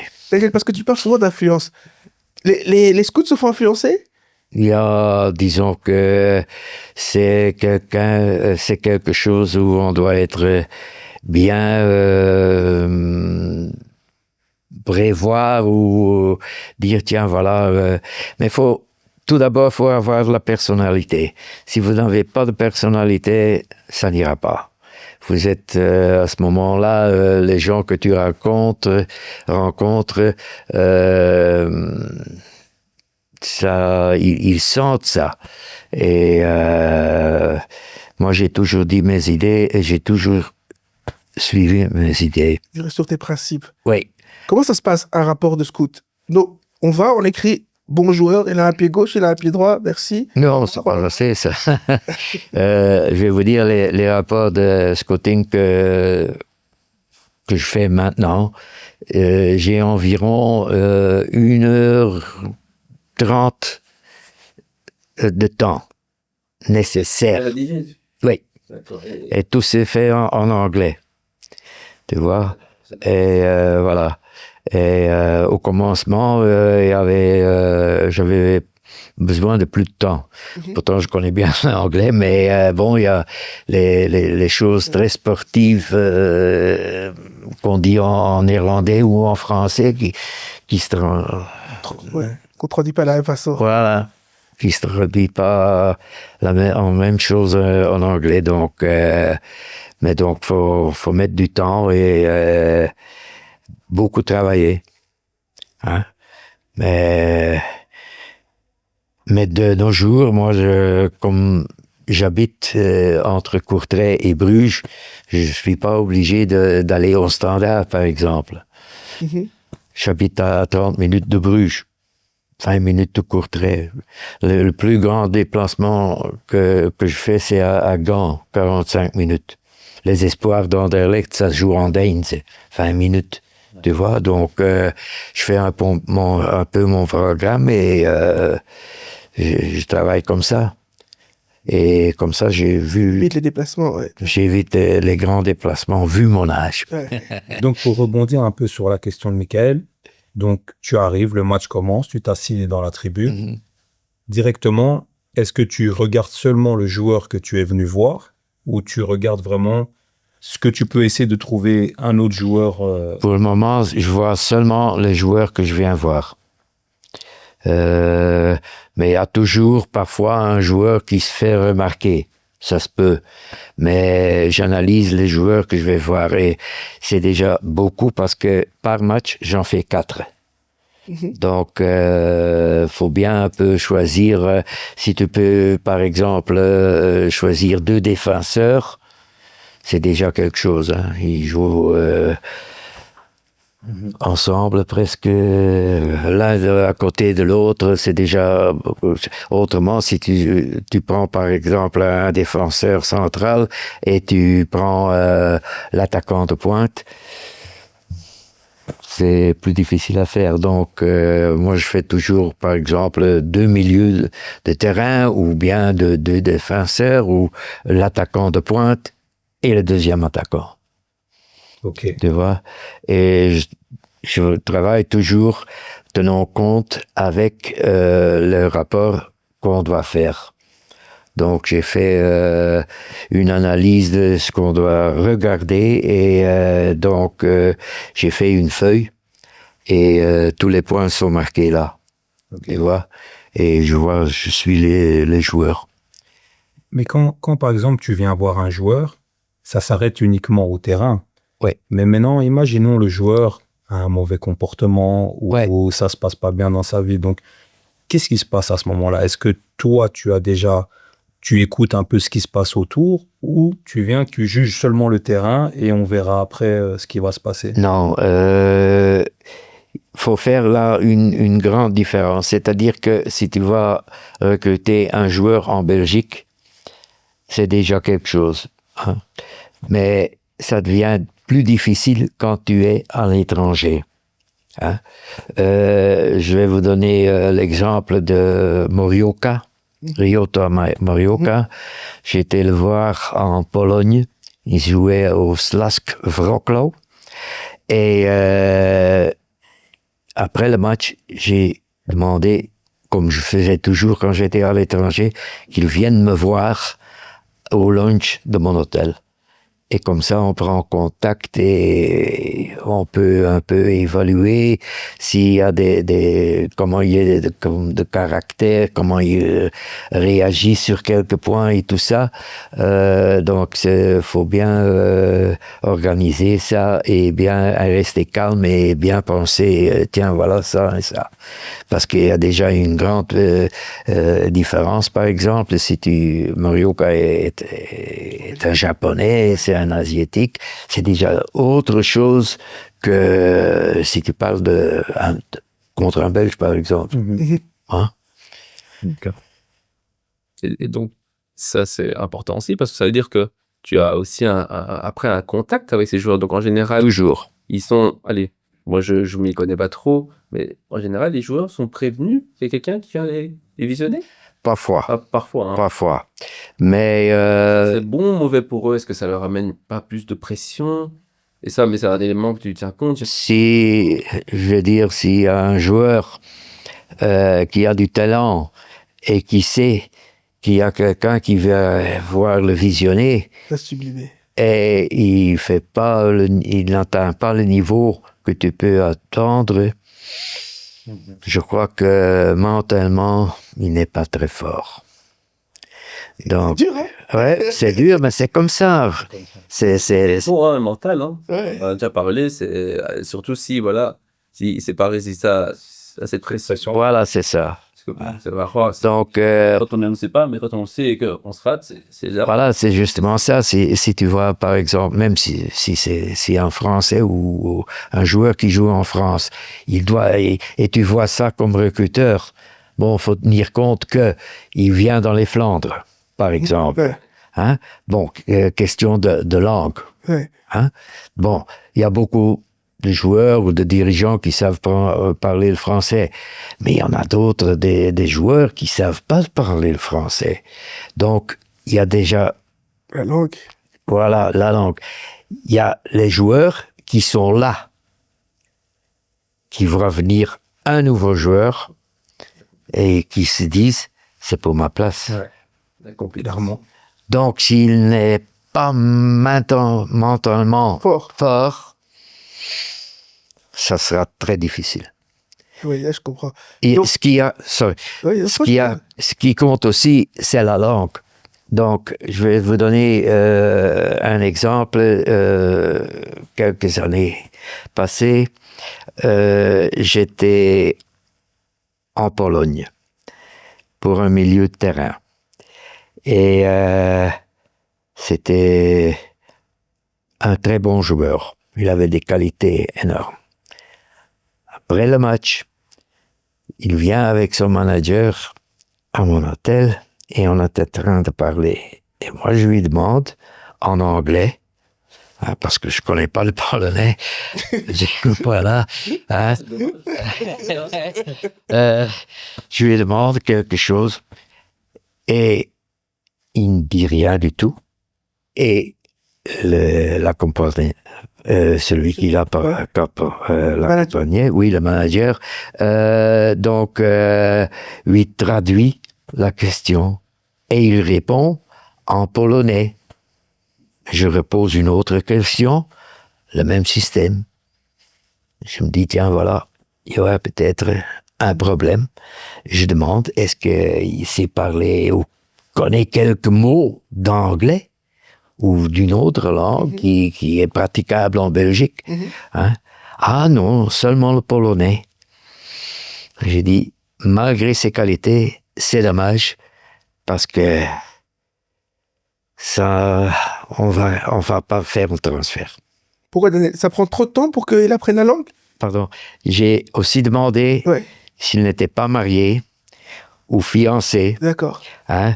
Parce que tu parles souvent d'influence. Les scouts se font influencer? Il y a, disons que c'est quelque chose où on doit être bien prévoir ou dire tiens voilà. Mais tout d'abord faut avoir la personnalité. Si vous n'avez pas de personnalité, ça n'ira pas. Vous êtes à ce moment-là, les gens que tu rencontres, ça, ils sentent ça. Et moi, j'ai toujours dit mes idées et j'ai toujours suivi mes idées. Tu restes sur tes principes. Oui. Comment ça se passe, un rapport de scout? Donc, on écrit bon joueur, il a un pied gauche, il a un pied droit, merci. Non, c'est pas assez, ça. Je vais vous dire les rapports de scouting que je fais maintenant. J'ai environ 1h30 de temps nécessaire. Oui. Et tout s'est fait en anglais. Tu vois? Et voilà. Et au commencement, j'avais besoin de plus de temps. Pourtant, je connais bien l'anglais, mais bon, il y a les choses très sportives qu'on dit en néerlandais ou en français qui se qu'on traduit pas de la même façon. Voilà. Qui se traduit pas en même chose en anglais. Donc, mais donc, faut mettre du temps et beaucoup travailler. Hein? Mais de nos jours, moi, comme j'habite entre Courtrai et Bruges, je suis pas obligé d'aller au Standard, par exemple. J'habite à 30 minutes de Bruges. 5 minutes de Courtrai. Le plus grand déplacement que je fais, c'est à Gand, 45 minutes. Les espoirs d'Anderlecht, ça se joue en Dane, c'est 20 minutes. Tu vois, donc je fais un peu mon programme et je travaille comme ça. Et comme ça, Vite les déplacements, ouais. j'évite les grands déplacements, vu mon âge. Ouais. Donc, pour rebondir un peu sur la question de Michael, donc tu arrives, le match commence, tu t'assieds dans la tribune. Mhm. Directement, est-ce que tu regardes seulement le joueur que tu es venu voir ou tu regardes vraiment ce que tu peux essayer de trouver un autre joueur Pour le moment, je vois seulement les joueurs que je viens voir. Mais il y a toujours parfois un joueur qui se fait remarquer. Ça se peut. Mais j'analyse les joueurs que je vais voir et c'est déjà beaucoup parce que par match, j'en fais 4. Donc, faut bien un peu choisir. Si tu peux, par exemple, choisir 2 défenseurs, c'est déjà quelque chose. Hein. Ils jouent ensemble presque l'un à côté de l'autre. C'est déjà autrement. Si tu prends par exemple un défenseur central et tu prends l'attaquant de pointe, c'est plus difficile à faire. Donc, moi, je fais toujours, par exemple, 2 milieux de terrain ou bien 2 défenseurs ou l'attaquant de pointe et le deuxième attaquant. Ok. Tu vois? Et je travaille toujours tenant compte avec le rapport qu'on doit faire. Donc, j'ai fait une analyse de ce qu'on doit regarder et donc, j'ai fait une feuille et tous les points sont marqués là. Tu vois? Et je suis les joueurs. Mais quand, par exemple, tu viens voir un joueur, ça s'arrête uniquement au terrain. Ouais. Mais maintenant, imaginons le joueur a un mauvais comportement ou ça se passe pas bien dans sa vie. Donc, qu'est-ce qui se passe à ce moment-là? Est-ce que toi, tu écoutes un peu ce qui se passe autour ou tu juges seulement le terrain et on verra après ce qui va se passer? Non, faut faire là une grande différence. C'est-à-dire que si tu vas recruter un joueur en Belgique, c'est déjà quelque chose. Hein. Mais ça devient plus difficile quand tu es à l'étranger. Hein. Je vais vous donner l'exemple de Morioka, Ryota Morioka. J'ai été le voir en Pologne. Il jouait au Śląsk Wrocław. Et après le match, j'ai demandé, comme je faisais toujours quand j'étais à l'étranger, qu'il vienne me voir au lunch de mon hôtel. Et comme ça, on prend contact et on peut un peu évaluer s'il y a comment il est de caractère, comment il réagit sur quelques points et tout ça. Donc, faut bien organiser ça et bien rester calme et bien penser, tiens, voilà ça et ça. Parce qu'il y a déjà une grande différence, par exemple, si Morioka est un japonais, c'est un asiatique, c'est déjà autre chose que si tu parles contre un Belge, par exemple. Hein? Et donc, ça, c'est important aussi parce que ça veut dire que tu as aussi après un contact avec ces joueurs. Donc, en général, Toujours. ils sont, allez, moi, je m'y connais pas trop, mais en général, les joueurs sont prévenus. Il y a quelqu'un qui vient les visionner? Parfois. Parfois. Hein. Parfois. Mais c'est bon ou mauvais pour eux? Est-ce que ça leur amène pas plus de pression? Et ça, mais c'est un élément que tu tiens compte. Si, je veux dire, s'il y a un joueur qui a du talent et qui sait qu'il y a quelqu'un qui va voir le visionner, et il n'atteint pas le niveau que tu peux attendre, je crois que mentalement, il n'est pas très fort. Donc, dur, hein? Ouais, c'est dur, mais c'est comme ça. C'est bon, hein, mental, hein. Ouais. On a déjà parlé, c'est surtout si, voilà, si c'est pas résisté à cette pression. Voilà, c'est ça. C'est marrant. Donc, quand on ne sait pas, mais quand on sait qu'on se rate, c'est là. Voilà, c'est justement ça. Si tu vois, par exemple, même si c'est un Français ou un joueur qui joue en France, il doit, et tu vois ça comme recruteur, bon, faut tenir compte que il vient dans les Flandres, par exemple. Ouais. Hein? Bon, question de langue. Ouais. Hein? Bon, il y a beaucoup de joueurs ou de dirigeants qui savent parler le français. Mais il y en a d'autres, des joueurs qui savent pas parler le français. Donc, il y a déjà... La langue. Voilà, la langue. Il y a les joueurs qui sont là, qui voient venir un nouveau joueur et qui se disent, c'est pour ma place. Ouais. Complètement. Donc, s'il n'est pas mentalement fort, ça sera très difficile. Oui, là, je comprends. Et Donc- ce qui compte aussi, c'est la langue. Donc, je vais vous donner un exemple. Quelques années passées, j'étais en Pologne pour un milieu de terrain. Et c'était un très bon joueur. Il avait des qualités énormes. Après le match, il vient avec son manager à mon hôtel et on était en train de parler. Et moi, je lui demande en anglais, parce que je connais pas le polonais, je voilà, je lui demande quelque chose et il ne dit rien du tout. Et celui qui l'accompagnait, oui, le manager, lui traduit la question et il répond en polonais. Je repose une autre question, le même système. Je me dis, tiens, voilà, il y aurait peut-être un problème. Je demande, est-ce qu'il sait parler ou connaît quelques mots d'anglais ou d'une autre langue qui est praticable en Belgique. Hein? Ah non, seulement le polonais. J'ai dit, malgré ses qualités, c'est dommage, parce que ça, on va pas faire le transfert. Pourquoi ça prend trop de temps pour qu'il apprenne la langue? Pardon. J'ai aussi demandé s'il n'était pas marié ou fiancé. D'accord. Hein?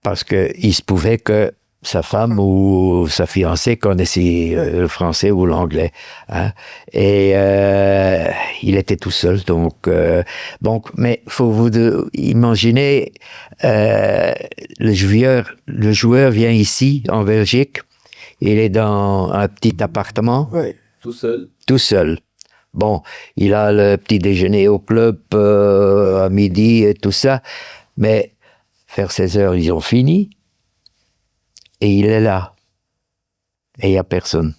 Parce qu'il se pouvait que sa femme ou sa fiancée connaissait le français ou l'anglais. Hein? Et il était tout seul. Donc, mais faut vous imaginer, le joueur vient ici, en Belgique. Il est dans un petit appartement. Ouais. Tout seul. Tout seul. Bon, il a le petit déjeuner au club à midi et tout ça. Mais vers 16 heures, ils ont fini. Et il est là. Et il n'y a personne.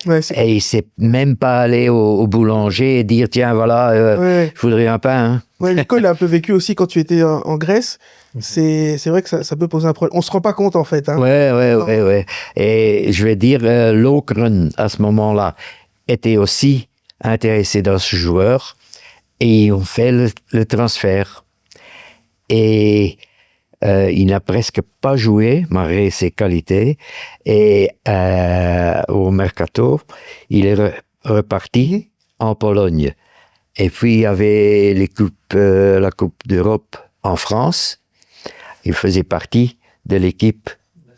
Ouais, et il ne sait même pas aller au boulanger et dire, tiens, voilà, je voudrais un pain. Hein. Ouais, Nico, il a un peu vécu aussi quand tu étais en Grèce. C'est vrai que ça peut poser un problème. On ne se rend pas compte, en fait. Hein. Ouais. Et je vais dire, Lokeren, à ce moment-là, était aussi intéressé dans ce joueur. Et on fait le transfert. Et il n'a presque pas joué, malgré ses qualités. Et au Mercato, il est reparti en Pologne. Et puis, il y avait la Coupe d'Europe en France. Il faisait partie de l'équipe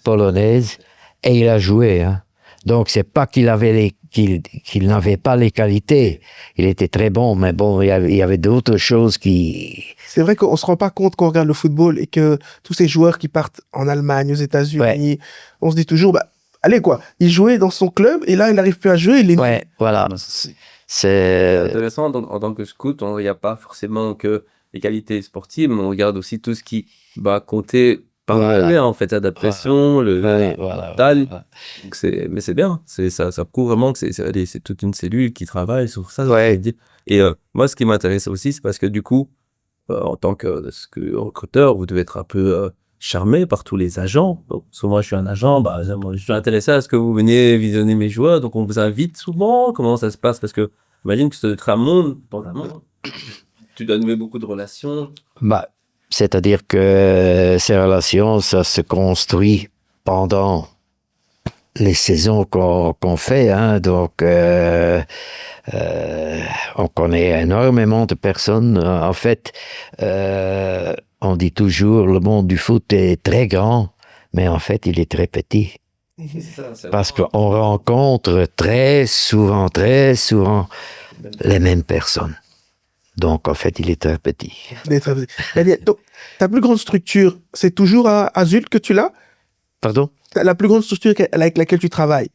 polonaise et il a joué. Hein. Donc, c'est pas qu'il n'avait pas les qualités. Il était très bon, mais bon, il y avait d'autres choses qui... C'est vrai qu'on se rend pas compte quand on regarde le football et que tous ces joueurs qui partent en Allemagne, aux États-Unis, on se dit toujours, allez quoi, il jouait dans son club et là, il n'arrive plus à jouer. Ouais, voilà. C'est intéressant. En tant que scout, il n'y a pas forcément que les qualités sportives, mais on regarde aussi tout ce qui va compter par en fait, l'adaptation, le mental. Donc mais c'est bien. Ça prouve vraiment que c'est toute une cellule qui travaille sur ça. Et moi, ce qui m'intéresse aussi, c'est parce que du coup, en tant que recruteur, vous devez être un peu charmé par tous les agents. Donc, souvent, je suis un agent, je suis intéressé à ce que vous veniez visionner mes joueurs. Donc, on vous invite souvent. Comment ça se passe? Parce que j'imagine que c'est un monde, tu dois nouer beaucoup de relations. C'est-à-dire que ces relations, ça se construit pendant les saisons qu'on fait. Hein. Donc, on connaît énormément de personnes. En fait, on dit toujours le monde du foot est très grand, mais en fait, il est très petit. Parce qu'on rencontre très souvent les mêmes personnes. Donc, en fait, il est très petit. Donc, ta plus grande structure, c'est toujours à Zult que tu l'as? Pardon? La plus grande structure avec laquelle tu travailles,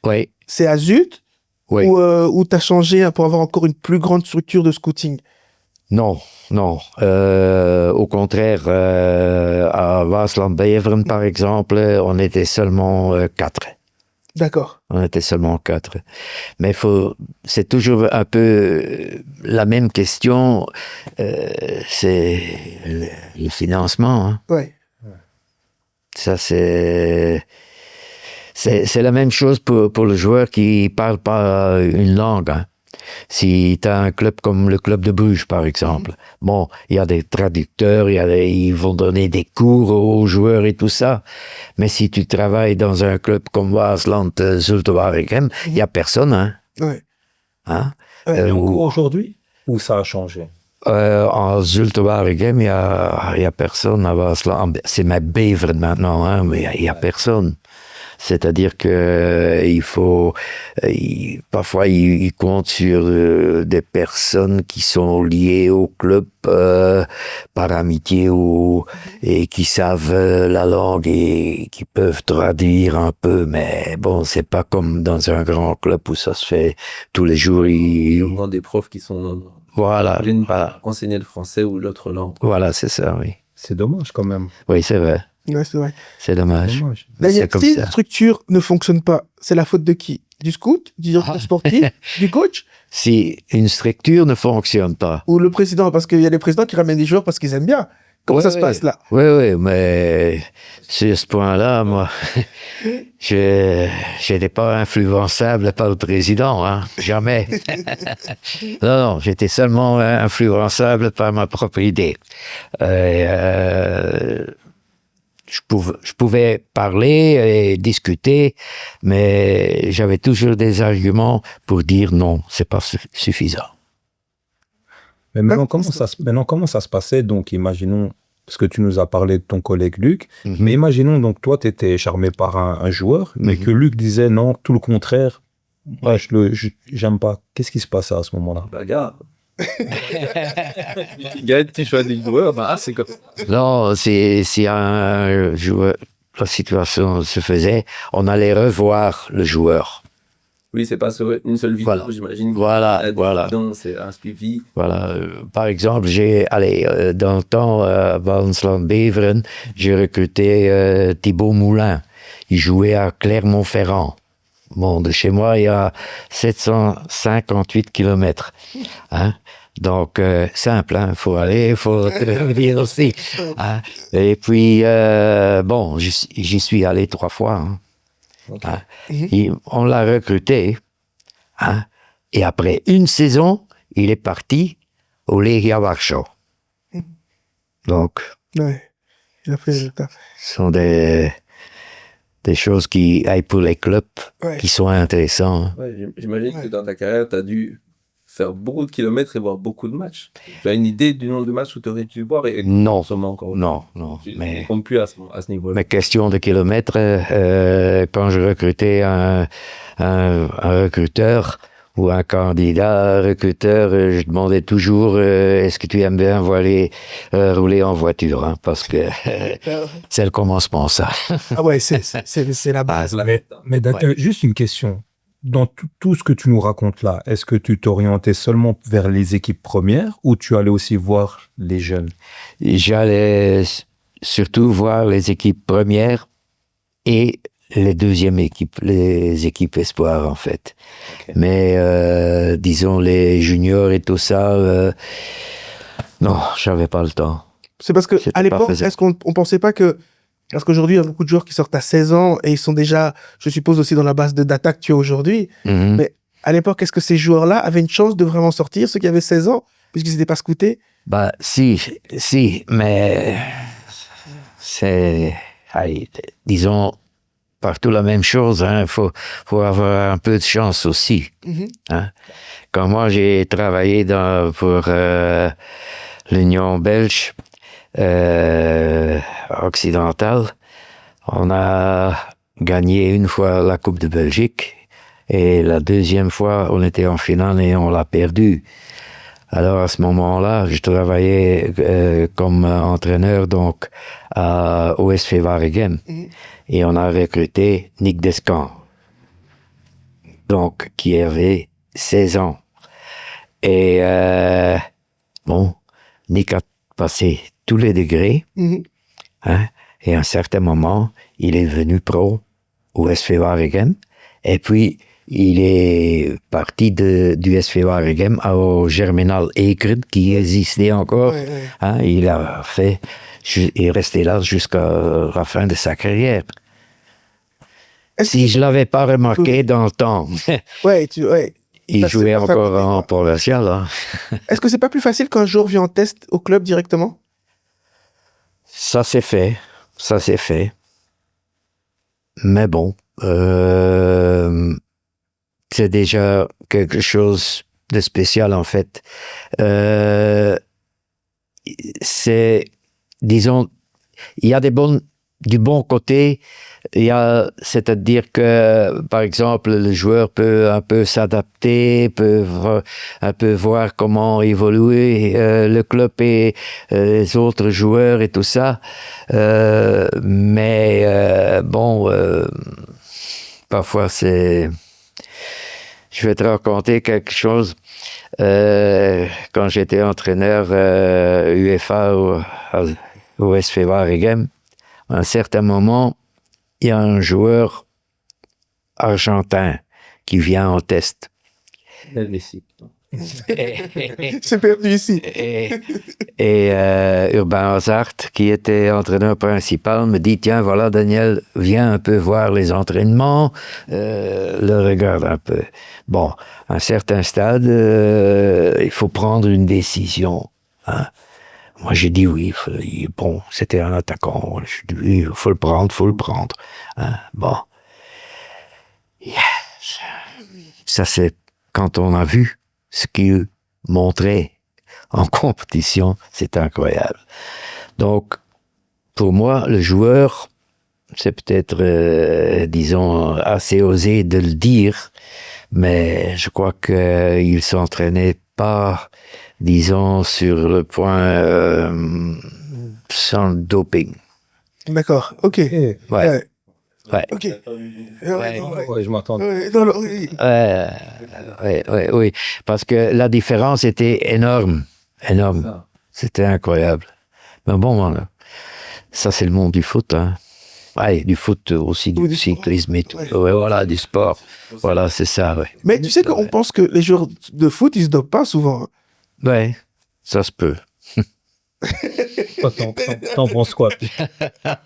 Oui. c'est à Zult? Oui. Ou tu as changé pour avoir encore une plus grande structure de scouting? Non. Au contraire, à Waasland-Beveren, par exemple, on était seulement 4. D'accord. On était seulement 4. Mais c'est toujours un peu la même question, c'est le financement. Hein. Ouais. Ça, c'est la même chose pour le joueur qui parle pas une langue. Hein. Si tu as un club comme le club de Bruges, par exemple, bon, il y a des traducteurs, ils vont donner des cours aux joueurs et tout ça. Mais si tu travailles dans un club comme Waasland, Zulte Waregem, il n'y a personne. Hein? Ouais. Hein? Et encore aujourd'hui, ou ça a changé? En Zulte Waregem, il y a personne à Waasland. C'est ma Beveren maintenant, hein, mais il n'y a personne. C'est-à-dire que parfois ils comptent sur des personnes qui sont liées au club par amitié et qui savent la langue et qui peuvent traduire un peu, mais bon, c'est pas comme dans un grand club où ça se fait tous les jours. Il y a des profs qui sont voilà. enseigner le français ou l'autre langue. Voilà, c'est ça, oui. C'est dommage quand même. Oui, c'est vrai. Ouais, c'est vrai. C'est dommage. D'ailleurs, si une structure ne fonctionne pas, c'est la faute de qui? Du scout? Du directeur sportif? Du coach? Si une structure ne fonctionne pas. Ou le président? Parce qu'il y a des présidents qui ramènent des joueurs parce qu'ils aiment bien. Comment ça se passe là? Oui, mais sur ce point-là, moi, je n'étais pas influençable par le président, hein, jamais. Non, j'étais seulement influençable par ma propre idée. Je pouvais parler et discuter, mais j'avais toujours des arguments pour dire non, c'est pas suffisant. Mais maintenant, comment ça se passait? Donc, imaginons, parce que tu nous as parlé de ton collègue Luc, mais imaginons, donc, toi, tu étais charmé par un joueur, mais que Luc disait non, tout le contraire, ouais, j'aime pas. Qu'est-ce qui se passait à ce moment-là? Bagarre. Tu choisis le joueur, c'est comme ça. Non, si un joueur, la situation se faisait, on allait revoir le joueur. Oui, c'est pas sur une seule vidéo, j'imagine. Voilà. C'est un suivi. Voilà. Par exemple, dans le temps, à Waasland-Beveren, j'ai recruté Thibaut Moulin. Il jouait à Clermont-Ferrand. Bon, de chez moi, il y a 758 kilomètres. Hein? Donc, simple, hein? Faut aller, faut revenir aussi. Hein? Et puis, bon, j'y suis allé 3 fois. Hein? Okay. Hein? On l'a recruté. Hein? Et après une saison, il est parti au Legia Warschau. Donc, ouais, il a fait le taf. Ce sont des choses qui aillent pour les clubs, qui sont intéressants. Ouais, j'imagine que dans ta carrière, tu as dû faire beaucoup de kilomètres et voir beaucoup de matchs. Tu as une idée du nombre de matchs où tu aurais dû voir Non, encore. Non. Tu ne comptes plus à ce niveau-là. Mais question de kilomètres, quand je recrutais un recruteur ou un candidat recruteur, je demandais toujours est-ce que tu aimes bien rouler en voiture, hein, parce que c'est le commencement, ça. Ah ouais, c'est la base. Mais juste une question. Dans tout ce que tu nous racontes là, est-ce que tu t'orientais seulement vers les équipes premières ou tu allais aussi voir les jeunes? J'allais surtout voir les équipes premières et les deuxièmes équipes, les équipes espoirs en fait. Okay. Mais disons les juniors et tout ça, non, j'avais pas le temps. C'est parce que à l'époque, est-ce qu'on pensait pas que... Parce qu'aujourd'hui, il y a beaucoup de joueurs qui sortent à 16 ans et ils sont déjà, je suppose, aussi dans la base de data que tu as aujourd'hui. Mais à l'époque, est-ce que ces joueurs-là avaient une chance de vraiment sortir, ceux qui avaient 16 ans, puisqu'ils n'étaient pas scoutés? Bah, si, mais c'est, disons, partout la même chose. Hein. Faut avoir un peu de chance aussi. Hein. Quand moi, j'ai travaillé pour l'Union belge, occidentale, on a gagné une fois la Coupe de Belgique et la deuxième fois, on était en finale et on l'a perdu. Alors à ce moment-là, je travaillais comme entraîneur donc au SV Waregem et on a recruté Nick Descamps, donc qui avait 16 ans. Et bon, Nick a passé tous les degrés, hein, et à un certain moment, il est devenu pro au SV Waregem, et puis il est parti du SV Waregem au Germinal Ekeren, qui existait encore. Ouais, ouais. Hein, il est resté là jusqu'à la fin de sa carrière. Si je l'avais pas remarqué dans le temps, Ouais, il jouait encore en provincial. Hein. Est-ce que c'est pas plus facile qu'un joueur vient en test au club directement? Ça s'est fait. Mais bon, c'est déjà quelque chose de spécial en fait. C'est, disons, il y a du bon côté. C'est-à-dire que, par exemple, le joueur peut un peu s'adapter, peut un peu voir comment évoluer le club et les autres joueurs et tout ça. Mais bon, parfois c'est... Je vais te raconter quelque chose. Quand j'étais entraîneur UEFA au SV Waregem, à un certain moment, il y a un joueur argentin qui vient en test. C'est perdu ici. Et Urbain Hazard, qui était entraîneur principal, me dit, tiens, voilà, Daniel, viens un peu voir les entraînements, le regarde un peu. Bon, à un certain stade, il faut prendre une décision. Hein. Moi, j'ai dit oui. Bon, c'était un attaquant. Je dis oui, faut le prendre. Hein, bon. Yes. Ça, c'est quand on a vu ce qu'il montrait en compétition, c'est incroyable. Donc, pour moi, le joueur, c'est peut-être, disons, assez osé de le dire, mais je crois qu'il s'entraînait pas, disons, sur le point sans doping. D'accord, ok. Ouais. Ok. Ouais, je m'entends. Oui. Parce que la différence était énorme. C'était incroyable. Mais bon, ça c'est le monde du foot. Hein. Ouais, du foot aussi, du cyclisme et tout. Ouais, voilà, du sport. Voilà, c'est ça, ouais. Mais tu sais qu'on pense que les joueurs de foot, ils se dopent pas souvent. Ouais, ça se peut. T'en penses quoi?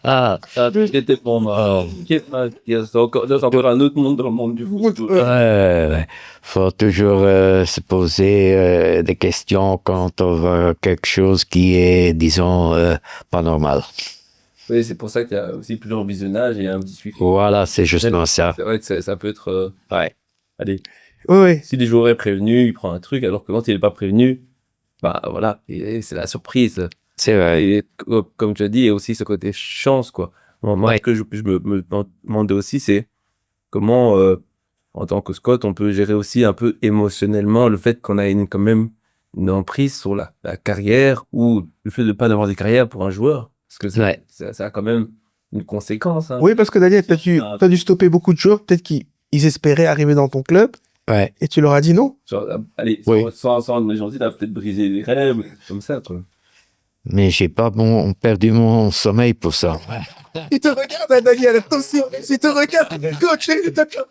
Ah, c'était pour moi. C'est encore un autre monde dans le monde du foot. Ouais. Faut toujours se poser des questions quand on voit quelque chose qui est, disons, pas normal. Oui, c'est pour ça qu'il y a aussi plusieurs visionnages et un petit suivi. Voilà, c'est justement ça. C'est vrai que ça peut être... Ouais. Allez, Ouais. si les joueurs est prévenu, il prend un truc, alors que quand il n'est pas prévenu, bah voilà, et c'est la surprise. C'est vrai. Et comme tu as dit, il y a aussi ce côté chance, quoi. Moi, ce que je me demandais aussi, c'est comment, en tant que scout, on peut gérer aussi un peu émotionnellement le fait qu'on a quand même une emprise sur la carrière ou le fait de ne pas avoir de carrière pour un joueur. Parce que ça a quand même une conséquence. Hein. Oui, parce que Daniel, t'as dû stopper beaucoup de joueurs. Peut-être qu'ils espéraient arriver dans ton club. Ouais. Et tu leur as dit non. Genre, allez, sans gentil, t'as peut-être brisé des rêves, comme ça, toi. Mais j'ai pas perdu mon sommeil pour ça. Il te regarde, hein, Daniel, attention. Il te regarde, coach, il te regarde.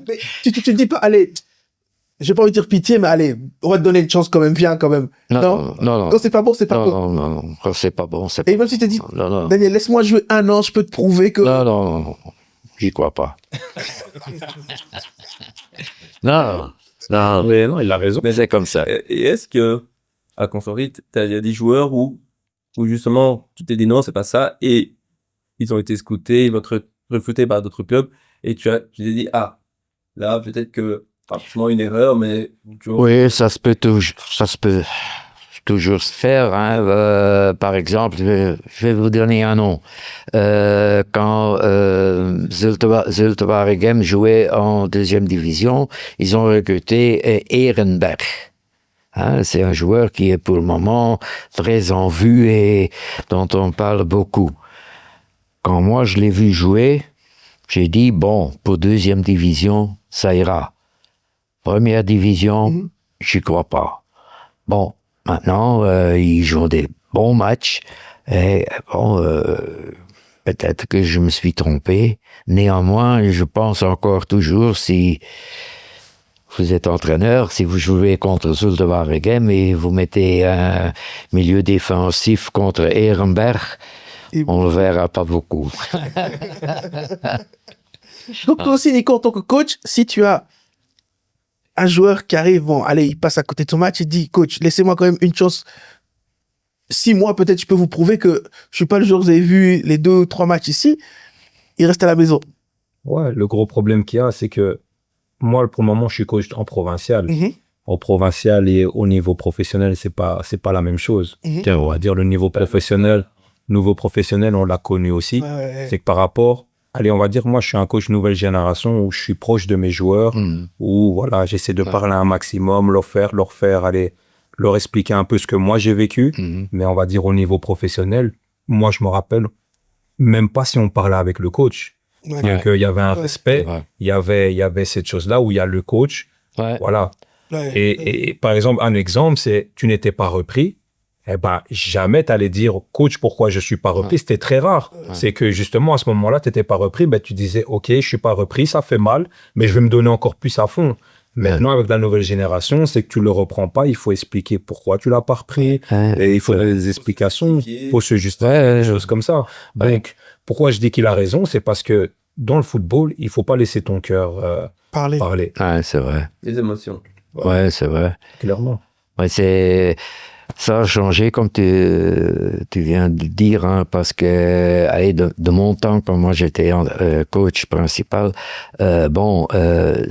Mais tu te dis pas, allez, j'ai pas envie de dire pitié, mais allez, on va te donner une chance quand même, viens quand même. Non. Quand c'est pas bon, c'est pas bon. Non, quand c'est pas bon, c'est pas bon. Et même si tu te dis, non. Daniel, laisse-moi jouer 1 an, je peux te prouver que... Non, j'y crois pas. Non. Mais non, il a raison. Mais c'est comme ça. Et est-ce que, à Consorit, il y a des joueurs où justement, tu t'es dit non, c'est pas ça, et ils ont été scoutés, ils vont être recrutés par d'autres clubs, et tu t'es dit, ah, là, peut-être que, franchement, une erreur, mais... Oui, ça se peut toujours. Ça se peut. toujours se faire. Par exemple, je vais vous donner un nom. Quand Zulte Waregem jouait en deuxième division, ils ont recruté Ehrenberg. C'est un joueur qui est pour le moment très en vue et dont on parle beaucoup. Quand moi je l'ai vu jouer, j'ai dit, bon, pour deuxième division, ça ira. Première division, j'y crois pas. Bon, maintenant, ils jouent des bons matchs. Et bon, peut-être que je me suis trompé. Néanmoins, je pense encore toujours, si vous êtes entraîneur, si vous jouez contre Zulte Waregem et vous mettez un milieu défensif contre Ehrenberg, on le verra pas beaucoup. Donc toi aussi, Nico, en tant que coach, si tu as un joueur qui arrive, bon, allez, il passe à côté de son match, il dit, coach, laissez-moi quand même une chance. 6 mois, peut-être, je peux vous prouver que je suis pas le joueur que vous avez vu les 2 ou 3 matchs ici. Il reste à la maison. Ouais, le gros problème qu'il y a, c'est que moi, pour le moment, je suis coach en provincial. Au provincial et au niveau professionnel, c'est pas la même chose. On va dire le niveau professionnel, nouveau professionnel, on l'a connu aussi. Ouais. C'est que par rapport, allez, on va dire, moi, je suis un coach nouvelle génération où je suis proche de mes joueurs, où voilà, j'essaie de parler un maximum, leur faire, aller leur expliquer un peu ce que moi j'ai vécu. Mais on va dire au niveau professionnel, moi, je me rappelle même pas si on parlait avec le coach. Donc, il y avait un respect, il y avait cette chose-là où il y a le coach. Voilà. Et par exemple, un exemple, c'est tu n'étais pas repris. Eh ben, jamais t'allais dire, coach, pourquoi je suis pas repris? C'était très rare. C'est que justement, à ce moment-là, t'étais pas repris, ben, tu disais, OK, je suis pas repris, ça fait mal, mais je vais me donner encore plus à fond. Maintenant, avec la nouvelle génération, c'est que tu le reprends pas, il faut expliquer pourquoi tu l'as pas repris, et il faut des explications, il faut se justifier, des choses comme ça. Donc, pourquoi je dis qu'il a raison, c'est parce que dans le football, il faut pas laisser ton cœur parler. C'est vrai. Les émotions. Ouais, c'est vrai. Clairement. Ouais, ça a changé, comme tu viens de dire, parce que allez, de mon temps, quand moi j'étais coach principal,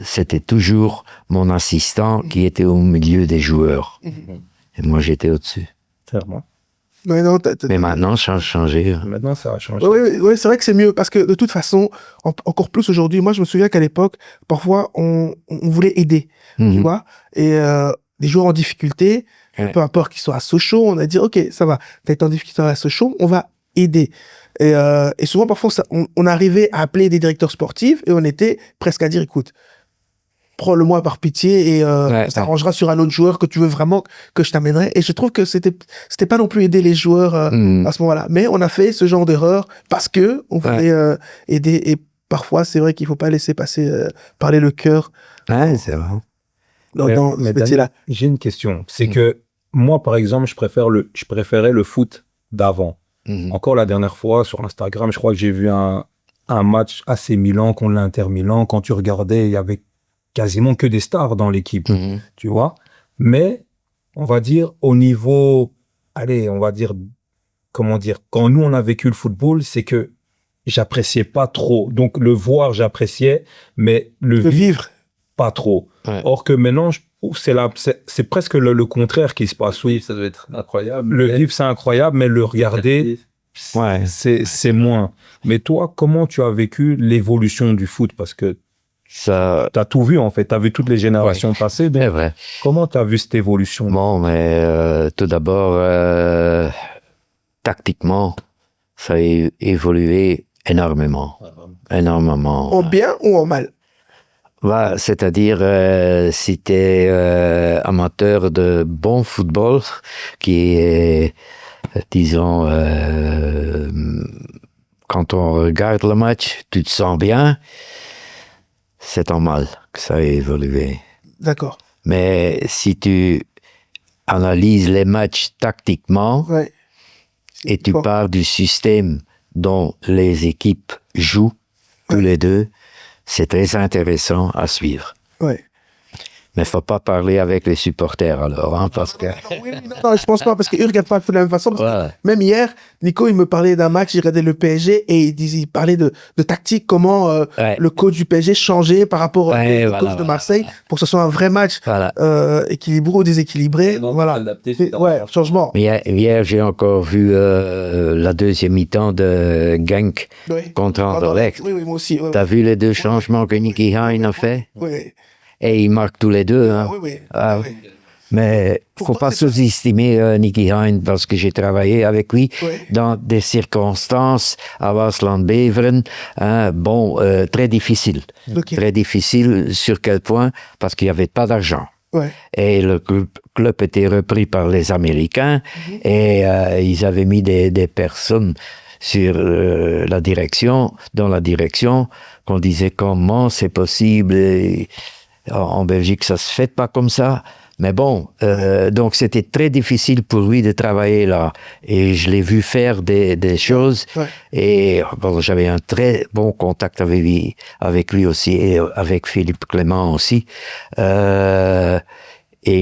c'était toujours mon assistant qui était au milieu des joueurs. Et moi, j'étais au-dessus. Clairement. Mais maintenant, ça a changé. Maintenant, ça a changé. Oui, c'est vrai que c'est mieux, parce que de toute façon, encore plus aujourd'hui, moi je me souviens qu'à l'époque, parfois on voulait aider, tu vois, et des joueurs en difficulté, peu importe qu'ils soient à Sochaux, on a dit, OK, ça va, t'as été en difficulté à Sochaux, on va aider. Et souvent, parfois, on arrivait à appeler des directeurs sportifs et on était presque à dire, écoute, prends-le-moi par pitié et on s'arrangera sur un autre joueur que tu veux vraiment que je t'amènerai. Et je trouve que c'était pas non plus aider les joueurs à ce moment-là. Mais on a fait ce genre d'erreur parce que on voulait aider. Et parfois, c'est vrai qu'il faut pas laisser parler le cœur. Ouais, c'est vrai. Dans ce métier-là. J'ai une question. C'est que moi, par exemple, je préférais le foot d'avant. Encore la dernière fois, sur Instagram, je crois que j'ai vu un match AC Milan contre l'Inter Milan. Quand tu regardais, il y avait quasiment que des stars dans l'équipe, tu vois. Mais, on va dire, au niveau, allez, on va dire, comment dire, quand nous, on a vécu le football, c'est que j'appréciais pas trop. Donc, le voir, j'appréciais, mais le vivre, pas trop. Or que maintenant, je trouve c'est presque le contraire qui se passe. Oui, ça doit être incroyable. Le vivre, c'est incroyable, mais le regarder, c'est moins. Mais toi, comment tu as vécu l'évolution du foot? Parce que t'as tout vu, en fait. T'as vu toutes les générations passer. C'est vrai. Comment t'as vu cette évolution? Bon, mais tout d'abord, tactiquement, ça a évolué énormément. Énormément. En bien ou en mal? C'est-à-dire, si tu es amateur de bon football, qui est, disons, quand on regarde le match, tu te sens bien, c'est normal que ça ait évolué. D'accord. Mais si tu analyses les matchs tactiquement et tu pars du système dont les équipes jouent, tous les deux, c'est très intéressant à suivre. Mais faut pas parler avec les supporters alors, hein, parce que... Non, je pense pas, parce qu'ils regardent pas de la même façon. Ouais. Même hier, Nico, il me parlait d'un match, il regardait le PSG et il parlait de tactique, comment le coach du PSG changeait par rapport au coach de Marseille pour que ce soit un vrai match équilibré ou déséquilibré. Voilà. Ouais, changement. Hier, j'ai encore vu la deuxième mi-temps de Genk contre Anderlecht. Oui, moi aussi. T'as vu les deux changements que Nicky Hein a fait? Oui. Et ils marquent tous les deux. Hein. Oui. Mais il ne faut pas sous-estimer Nicky Hein parce que j'ai travaillé avec lui dans des circonstances à Waasland-Beveren. Hein, très difficile. Très difficile sur quel point? Parce qu'il n'y avait pas d'argent. Et le club était repris par les Américains et ils avaient mis des personnes sur dans la direction, qu'on disait comment c'est possible. Et en Belgique, ça se fait pas comme ça. Mais bon, donc c'était très difficile pour lui de travailler là. Et je l'ai vu faire des choses. Et j'avais un très bon contact avec lui aussi et avec Philippe Clément aussi. Et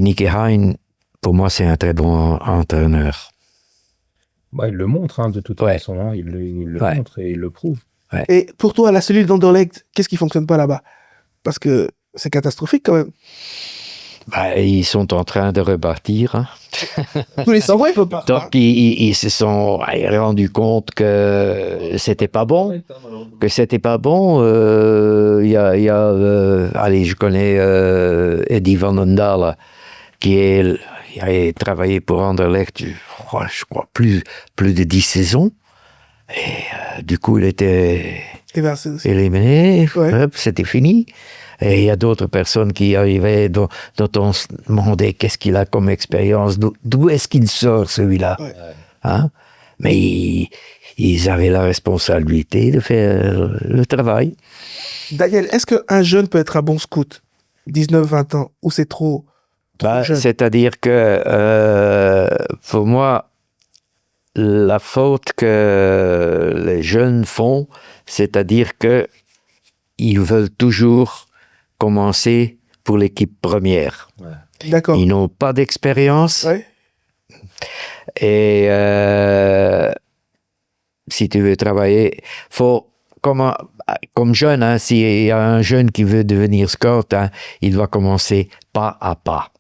Nicky Hein, pour moi, c'est un très bon entraîneur. Il le montre, hein, de toute façon. Hein, il le montre et il le prouve. Et pour toi, la cellule d'Anderlecht, qu'est-ce qui fonctionne pas là-bas? Parce que c'est catastrophique quand même. Ils sont en train de repartir. Hein. Tous les 100 mois, ils peuvent pas. Donc, ils se sont rendus compte que c'était pas bon. Que c'était pas bon. Allez, je connais Eddie Van Endalen, qui a travaillé pour Anderlecht, je crois, plus de 10 saisons. Et du coup, il était éliminé. C'était fini. Et il y a d'autres personnes qui arrivaient, dont on se demandait qu'est-ce qu'il a comme expérience, d'où est-ce qu'il sort celui-là. Hein? Mais ils avaient la responsabilité de faire le travail. Daniel, est-ce qu'un jeune peut être un bon scout, 19-20 ans, ou c'est trop jeune? C'est-à-dire que pour moi, la faute que les jeunes font, c'est-à-dire que ils veulent toujours commencer pour l'équipe première. D'accord. Ils n'ont pas d'expérience. Et si tu veux travailler, faut comme jeune, hein, s'il y a un jeune qui veut devenir scout, hein, il doit commencer pas à pas.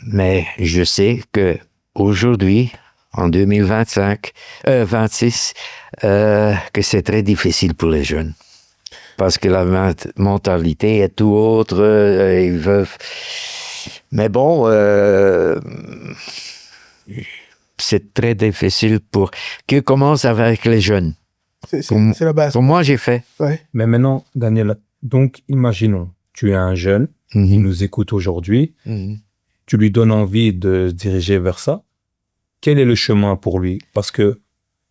Mais je sais que aujourd'hui, en 2026, que c'est très difficile pour les jeunes. Parce que la mentalité est tout autre. Ils veulent... Mais bon, c'est très difficile pour... Qui commence avec les jeunes. C'est la base. Pour moi, j'ai fait. Mais maintenant, Daniel, donc imaginons, tu es un jeune, il nous écoute aujourd'hui, tu lui donnes envie de se diriger vers ça. Quel est le chemin pour lui? Parce que,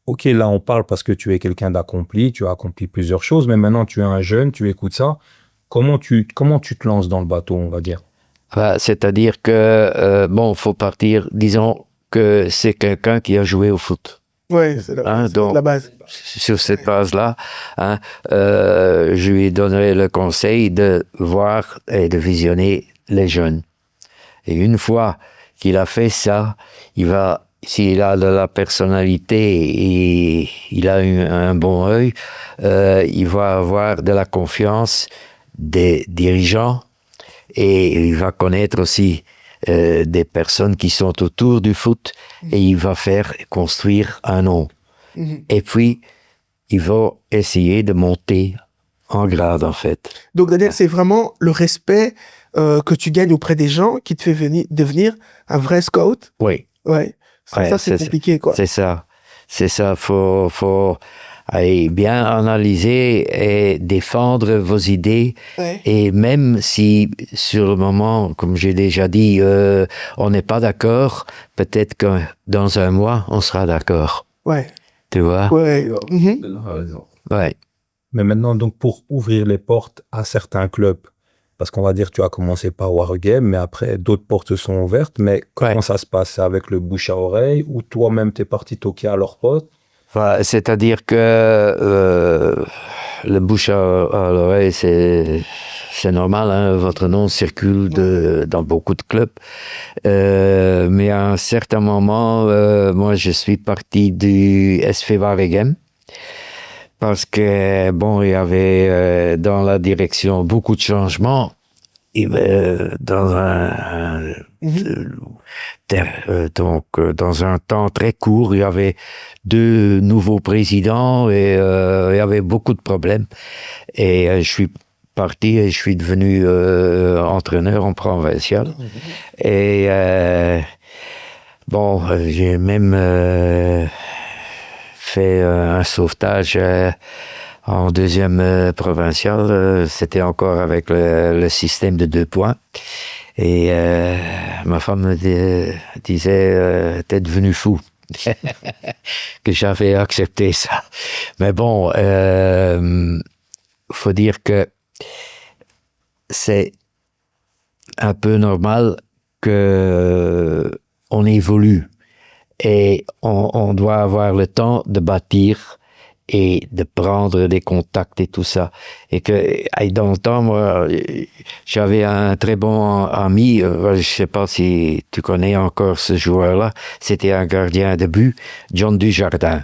ok, là, on parle parce que tu es quelqu'un d'accompli, tu as accompli plusieurs choses, mais maintenant, tu es un jeune, tu écoutes ça. Comment tu te lances dans le bateau, on va dire? C'est-à-dire que, faut partir, disons que c'est quelqu'un qui a joué au foot. Oui, c'est la base. Sur cette base-là, je lui donnerai le conseil de voir et de visionner les jeunes. Et une fois qu'il a fait ça, s'il a de la personnalité et il a un bon œil, il va avoir de la confiance des dirigeants et il va connaître aussi des personnes qui sont autour du foot et il va faire construire un nom. Et puis, il va essayer de monter en grade, en fait. Donc, Daniel, c'est vraiment le respect que tu gagnes auprès des gens qui te fait devenir un vrai scout. Oui. Ça, c'est compliqué, quoi. C'est ça. Faut bien analyser et défendre vos idées. Et même si, sur le moment, comme j'ai déjà dit, on n'est pas d'accord, peut-être que dans un mois, on sera d'accord. Tu vois? Mais maintenant, donc, pour ouvrir les portes à certains clubs, parce qu'on va dire tu as commencé par Wargame, mais après, d'autres portes sont ouvertes. Mais comment ça se passe? C'est avec le bouche à oreille ou toi-même, t'es parti toquer à leurs portes? C'est-à-dire que le bouche à l'oreille, c'est normal, hein, votre nom circule dans beaucoup de clubs. Mais à un certain moment, moi, je suis parti du SV Waregem parce que, bon, il y avait dans la direction beaucoup de changements. Dans dans un temps très court, il y avait 2 nouveaux présidents et il y avait beaucoup de problèmes. Et je suis parti et je suis devenu entraîneur en provincial. Et bon, j'ai même fait un sauvetage en deuxième provincial. C'était encore avec le système de 2 points. Et ma femme me disait t'es devenu fou. Que j'avais accepté ça. Mais bon, faut dire que c'est un peu normal que on évolue et on doit avoir le temps de bâtir et de prendre des contacts et tout ça. Et que dans le temps, moi, j'avais un très bon ami, je sais pas si tu connais encore ce joueur-là, c'était un gardien de but, John Dujardin.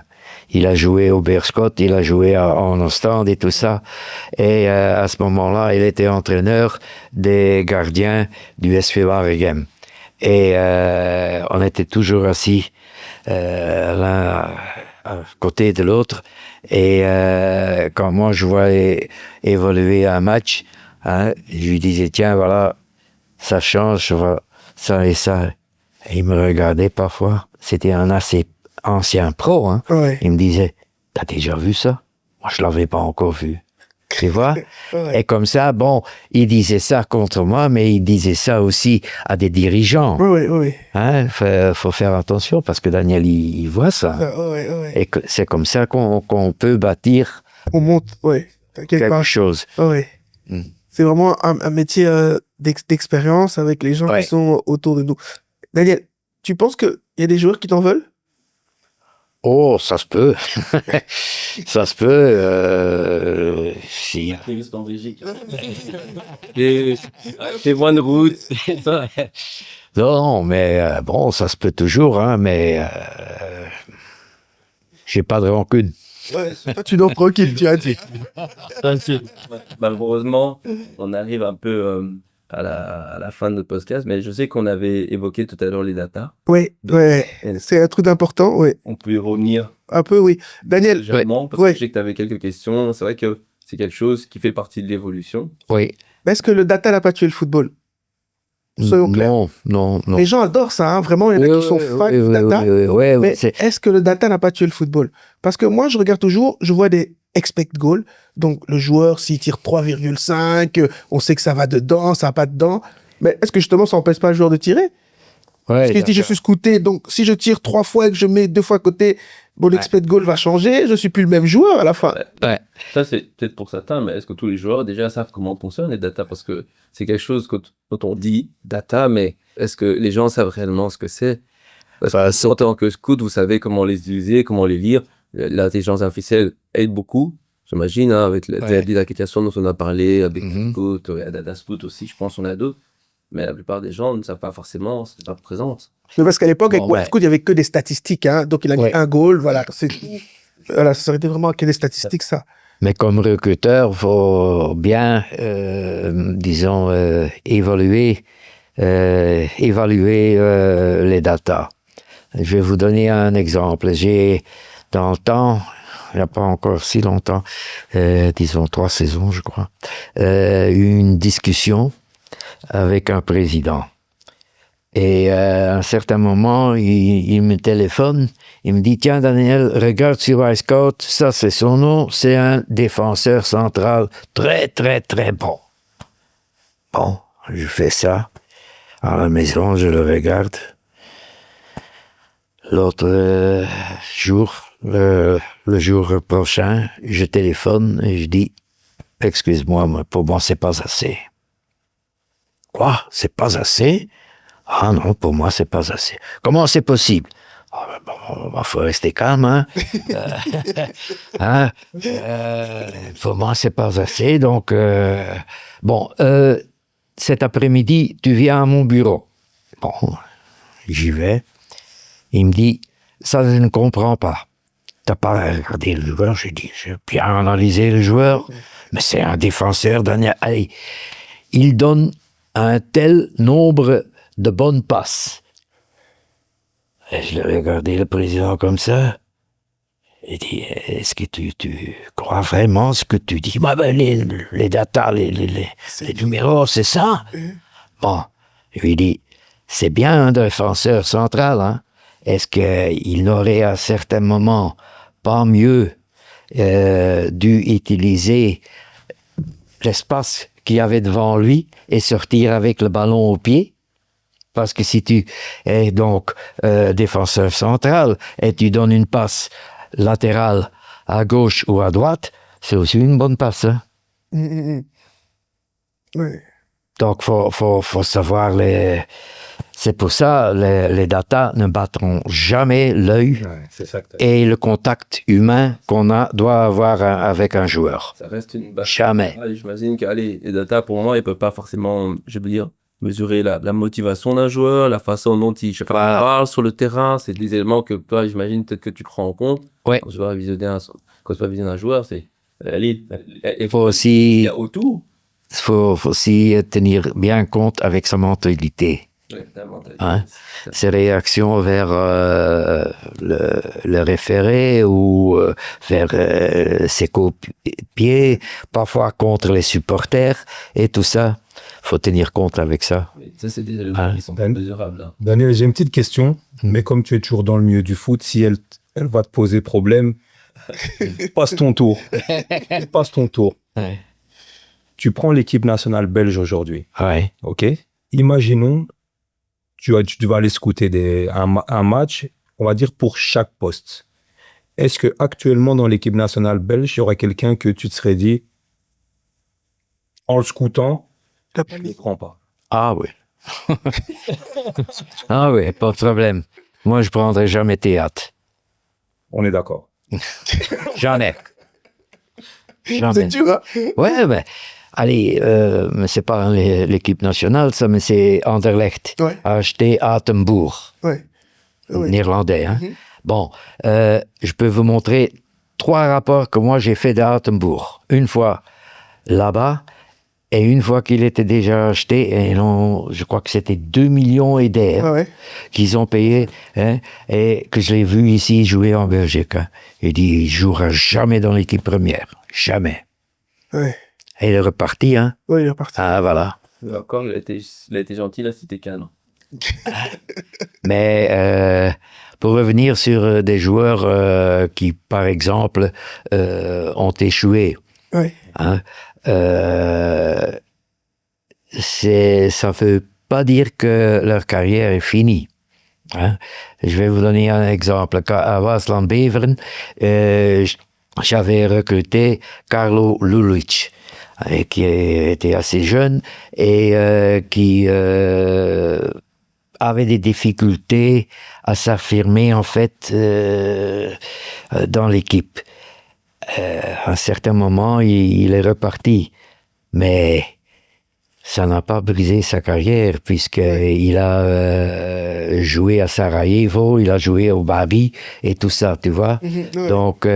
Il a joué au Beerscot, il a joué en Ostende et tout ça. Et à ce moment-là, il était entraîneur des gardiens du SV Waregem. Et on était toujours assis l'un à côté de l'autre. Et quand moi je voyais évoluer un match, hein, je lui disais tiens voilà, ça change, ça et ça. Et il me regardait parfois. C'était un assez ancien pro. Hein. Ouais. Il me disait t'as déjà vu ça? Moi je l'avais pas encore vu. Tu vois? Ouais. Et comme ça, bon, il disait ça contre moi, mais il disait ça aussi à des dirigeants. Oui. Hein, faut faire attention parce que Daniel, il voit ça. Ouais. Et que c'est comme ça qu'on peut bâtir On monte, quelque chose. Ouais. C'est vraiment un métier d'expérience avec les gens qui sont autour de nous. Daniel, tu penses qu'il y a des joueurs qui t'en veulent? Oh, ça se peut. Ça se peut. Si. En Belgique. Témoin de route. Non, mais bon, ça se peut toujours, hein, mais j'ai pas de rancune. Ouais, toi, tu dors tranquille, tu as dit. Malheureusement, on arrive un peu à la fin de notre podcast, mais je sais qu'on avait évoqué tout à l'heure les datas. Ouais. C'est un truc important, ouais. On peut y revenir. Un peu, oui. Daniel. Légèrement, parce que je sais que tu avais quelques questions. C'est vrai que c'est quelque chose qui fait partie de l'évolution. Oui. Mais est-ce que le data n'a pas tué le football? Soyons clairs. Non. Les gens adorent ça, hein. Vraiment, il y en a qui sont fans du data. Mais est-ce que le data n'a pas tué le football? Parce que moi, je regarde toujours, je vois des expect goals. Donc, le joueur, s'il tire 3,5, on sait que ça va dedans, ça va pas dedans. Mais est-ce que justement, ça n'empêche pas le joueur de tirer? Parce qu'il se dit, je suis scouté, donc si je tire 3 fois et que je mets 2 fois à côté, bon, l'expect goal va changer, je suis plus le même joueur à la fin. Ouais. Ça, c'est peut-être pour certains, mais est-ce que tous les joueurs déjà savent comment fonctionnent les data? Parce que c'est quelque chose dont on dit data, mais est-ce que les gens savent réellement ce que c'est? Parce que en tant que scout, vous savez comment les utiliser, comment les lire. L'intelligence artificielle aide beaucoup, j'imagine, hein, avec les applications dont on a parlé, avec Scout, Data Scout aussi, je pense qu'on a d'autres. Mais la plupart des gens ne savent pas forcément, c'est pas présente. Mais parce qu'à l'époque, avec Scout, il n'y avait que des statistiques. Hein, donc, il a mis un goal, voilà. Voilà, ça aurait été vraiment que des statistiques, ça. Mais comme recruteur, il faut bien, disons, évaluer les datas. Je vais vous donner un exemple. J'ai, dans le temps, il n'y a pas encore si longtemps, disons 3 saisons, je crois, eu une discussion avec un président. Et à un certain moment, il me téléphone, il me dit « Tiens, Daniel, regarde sur iScout, ça c'est son nom, c'est un défenseur central très, très, très bon. » Bon, je fais ça. À la maison, je le regarde. L'autre jour, le jour prochain, je téléphone et je dis « Excuse-moi, pour moi, c'est pas assez. » Quoi? C'est pas assez? Ah non, pour moi, c'est pas assez. Comment c'est possible? Bon, faut rester calme, hein. Pour moi, c'est pas assez, donc cet après-midi, tu viens à mon bureau. Bon, j'y vais. Il me dit, ça, je ne comprends pas. T'as pas regardé le joueur? J'ai dit, j'ai bien analysé le joueur, mais c'est un défenseur. Allez, il donne un tel nombre de bonnes passes. Et je l'ai regardé le président comme ça. Il dit, est-ce que tu crois vraiment ce que tu dis? Les datas, les numéros, c'est ça? Bon, je lui dis, c'est bien un défenseur central, hein? Est-ce qu'il n'aurait à certains moments pas mieux dû utiliser l'espace qu'il y avait devant lui et sortir avec le ballon au pied? Parce que si tu es donc défenseur central et tu donnes une passe latérale à gauche ou à droite, c'est aussi une bonne passe. Hein? Oui. Donc, faut savoir c'est pour ça les datas ne battront jamais l'œil et le contact humain doit avoir avec un joueur. Ça reste une base. Jamais. J'imagine que les datas, pour moi, ils ne peuvent pas forcément, je veux dire, mesurer la motivation d'un joueur, la façon dont il parle sur le terrain. C'est des éléments que toi, j'imagine, peut-être que tu prends en compte. Ouais. Quand tu vas visionner un joueur, c'est... Il faut aussi... Il y a autour. Il faut aussi tenir bien compte avec sa mentalité. Hein? Ses réactions vers le référé ou vers ses copiers, parfois contre les supporters et tout ça. Faut tenir compte avec ça. Ça, c'est des éléments qui sont mesurables. Hein. Daniel, j'ai une petite question, mais comme tu es toujours dans le milieu du foot, si elle va te poser problème, passe ton tour. Passe ton tour. Ouais. Tu prends l'équipe nationale belge aujourd'hui. Ouais. OK? Imaginons, tu vas aller scouter un match, on va dire pour chaque poste. Est-ce que actuellement dans l'équipe nationale belge, il y aurait quelqu'un que tu te serais dit, en le scoutant, je ne le prends pas? Ah oui. Ah oui, pas de problème. Moi, je prendrai jamais Théâtre. On est d'accord. Jamais. C'est dur, hein? Ouais, mais allez, mais c'est pas l'équipe nationale, ça, mais c'est Anderlecht. Ouais. Acheté à Atembourg. Ouais. Néerlandais, hein. Bon, je peux vous montrer 3 rapports que moi j'ai fait d'Atembourg. Une fois là-bas, et une fois qu'il était déjà acheté, et non, je crois que c'était 2 millions et des qu'ils ont payé, hein, et que je l'ai vu ici jouer en Belgique. Hein. Il dit, il jouera jamais dans l'équipe première. Jamais. Ouais. Et il est reparti, hein. Oui, il est reparti. Ah, voilà. Encore, il a été gentil, là, c'était calme. Mais pour revenir sur des joueurs qui, par exemple, ont échoué, hein, ça ne veut pas dire que leur carrière est finie. Hein. Je vais vous donner un exemple. À Waasland Beveren, j'avais recruté Carlo Lulic, qui était assez jeune et qui avait des difficultés à s'affirmer en fait dans l'équipe. À un certain moment, il est reparti, mais ça n'a pas brisé sa carrière puisqu'il a joué à Sarajevo, il a joué au Bari et tout ça, tu vois. Donc,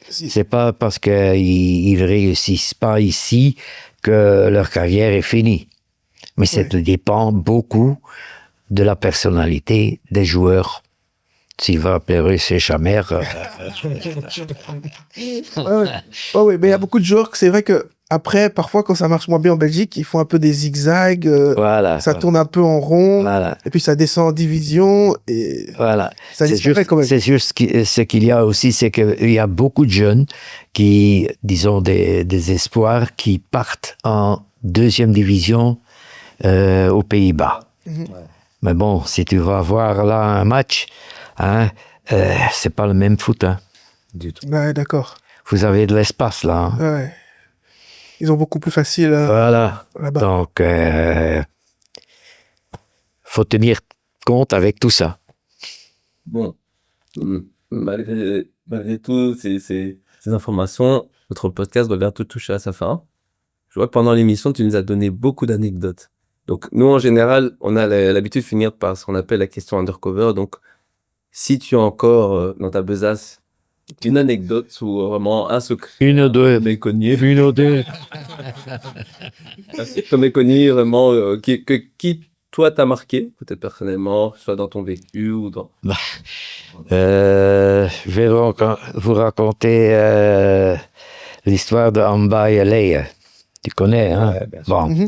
c'est pas parce qu'ils réussissent pas ici que leur carrière est finie. Mais ça dépend beaucoup de la personnalité des joueurs. Sylvain Perret, c'est Chamer. Oui, mais il y a beaucoup de joueurs que c'est vrai que après, parfois, quand ça marche moins bien en Belgique, ils font un peu des zigzags. Ça tourne un peu en rond. Voilà. Et puis ça descend en division. Et voilà. Ça disparaît quand même. C'est juste ce qu'il y a aussi, c'est qu'il y a beaucoup de jeunes qui, disons, des espoirs qui partent en 2e division aux Pays-Bas. Mais bon, si tu vas voir là un match, hein, c'est pas le même foot. Hein. Du tout. Ouais, d'accord. Vous avez de l'espace là. Hein. Ouais. Ils ont beaucoup plus facile voilà. Là-bas. Donc, faut tenir compte avec tout ça. Bon, malgré tout ces informations, notre podcast doit bientôt toucher à sa fin. Je vois que pendant l'émission, tu nous as donné beaucoup d'anecdotes. Donc, nous, en général, on a l'habitude de finir par ce qu'on appelle la question undercover. Donc, si tu as encore dans ta besace une anecdote ou vraiment un secret. Une ou deux. Méconnu. Une ou deux. Un secret méconnu, vraiment, qui, toi, t'a marqué, peut-être personnellement, soit dans ton vécu ou dans... Je vais vous raconter l'histoire de Amba Yalea. Tu connais, hein? Ouais, bien sûr. Bon.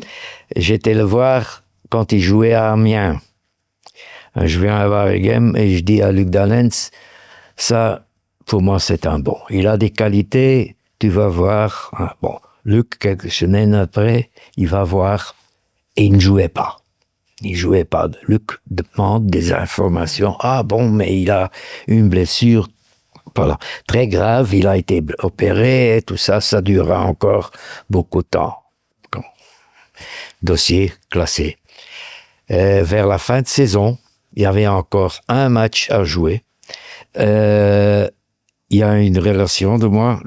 J'étais le voir quand il jouait à Amiens. Je viens à Waregem et je dis à Luc Dallens, ça, pour moi, c'est un bon. Il a des qualités, tu vas voir. Bon, Luc, quelques semaines après, il va voir et il ne jouait pas. Il jouait pas. Luc demande des informations. Ah bon, mais il a une blessure très grave, il a été opéré et tout ça, ça durera encore beaucoup de temps. Dossier classé. Vers la fin de saison, il y avait encore un match à jouer. Il y a une relation de moi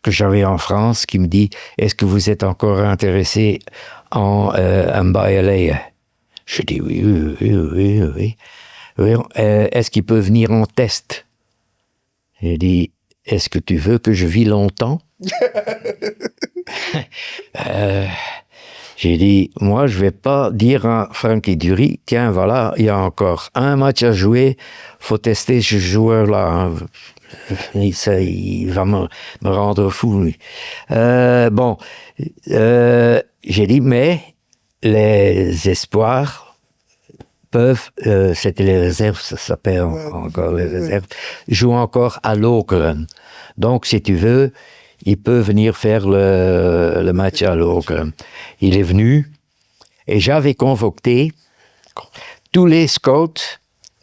que j'avais en France qui me dit « Est-ce que vous êtes encore intéressé en Mbaye ?» Je dis oui. Est-ce qu'il peut venir en test? J'ai dit, est-ce que tu veux que je vis longtemps? J'ai dit, moi, je vais pas dire à Frankie Dury, tiens, voilà, il y a encore un match à jouer, faut tester ce joueur-là. Hein. Il va me rendre fou, lui. J'ai dit, mais les espoirs peuvent, c'était les réserves, ça s'appelle encore les réserves, jouent encore à Lokeren. Donc, si tu veux, il peut venir faire le match à Lokeren. Il est venu et j'avais convoqué tous les scouts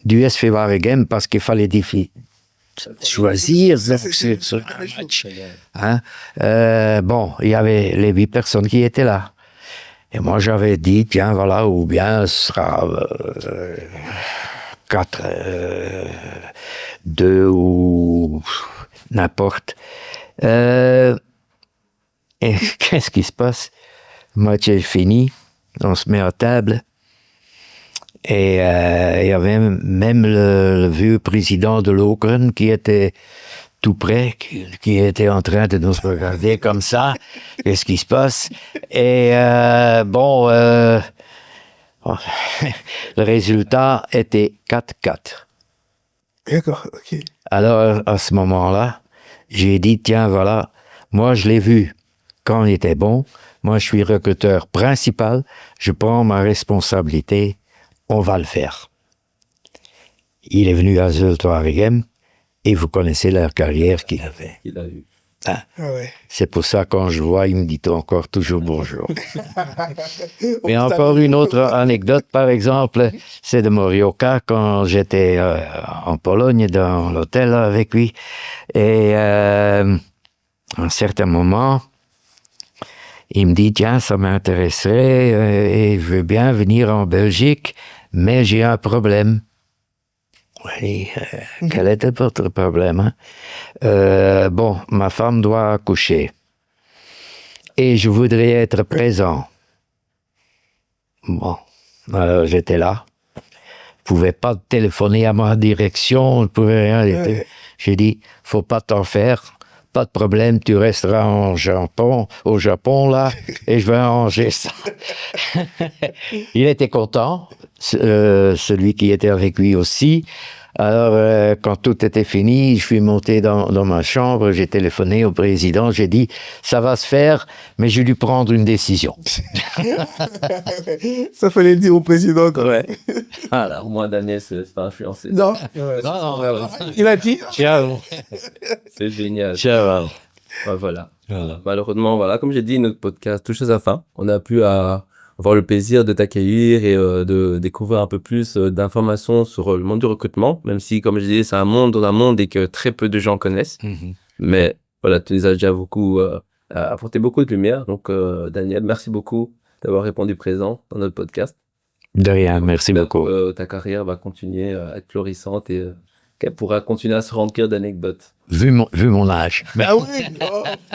du SV Waregem parce qu'il fallait choisir sur un match. Hein? Il y avait les 8 personnes qui étaient là. Et moi, j'avais dit, tiens, voilà, ou bien ce sera 4, 2 ou n'importe. Et qu'est-ce qui se passe? Le match est fini, on se met à table. Et il y avait même le vieux président de Lokeren qui était tout près, qui était en train de nous regarder comme ça. Qu'est-ce qui se passe? Et le résultat était 4-4. D'accord, ok. Alors, à ce moment-là, j'ai dit, tiens, voilà, moi, je l'ai vu quand il était bon. Moi, je suis recruteur principal. Je prends ma responsabilité. On va le faire. Il est venu à Zulte Waregem. Et vous connaissez la carrière qu'il avait. Il a eu. Ah ouais. C'est pour ça, quand je vois, il me dit encore toujours bonjour. Mais encore une autre anecdote, par exemple, c'est de Morioka, quand j'étais en Pologne, dans l'hôtel avec lui. Et à un certain moment, il me dit, tiens, ça m'intéresserait et je veux bien venir en Belgique, mais j'ai un problème. Oui, quel était votre problème? Ma femme doit accoucher. Et je voudrais être présent. Bon, alors j'étais là. Je ne pouvais pas téléphoner à ma direction, je ne pouvais rien. J'ai dit, faut pas t'en faire. Pas de problème, tu resteras au Japon là, et je vais arranger ça. Il était content, celui qui était avec lui aussi. Alors, quand tout était fini, je suis monté dans ma chambre, j'ai téléphoné au président, j'ai dit, ça va se faire, mais je vais lui prendre une décision. Ça fallait le dire au président. Ouais. Voilà, au moins Daniel c'est pas influencé. Non. Non. Il a dit. Ciao. C'est génial. Ciao. Ouais, voilà. Malheureusement, voilà, comme j'ai dit, notre podcast touche à sa fin. On a pu avoir le plaisir de t'accueillir et de découvrir un peu plus d'informations sur le monde du recrutement, même si, comme je disais, c'est un monde et que très peu de gens connaissent. Mm-hmm. Mais voilà, tu nous as déjà apporté beaucoup de lumière. Donc, Daniel, merci beaucoup d'avoir répondu présent dans notre podcast. De rien, merci beaucoup. Ta carrière va continuer à être florissante et qu'elle pourra continuer à se remplir d'anecdotes. Vu mon âge. Ah oui,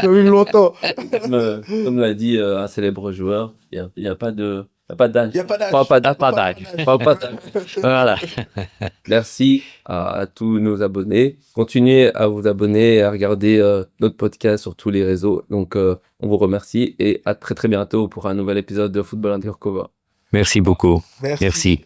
j'ai vu longtemps. Comme l'a dit un célèbre joueur, il n'y a pas d'âge. Il n'y a pas d'âge. Pas d'âge. Voilà. Merci à tous nos abonnés. Continuez à vous abonner et à regarder notre podcast sur tous les réseaux. Donc, on vous remercie et à très très bientôt pour un nouvel épisode de Football Undercover. Merci beaucoup. Merci. Merci.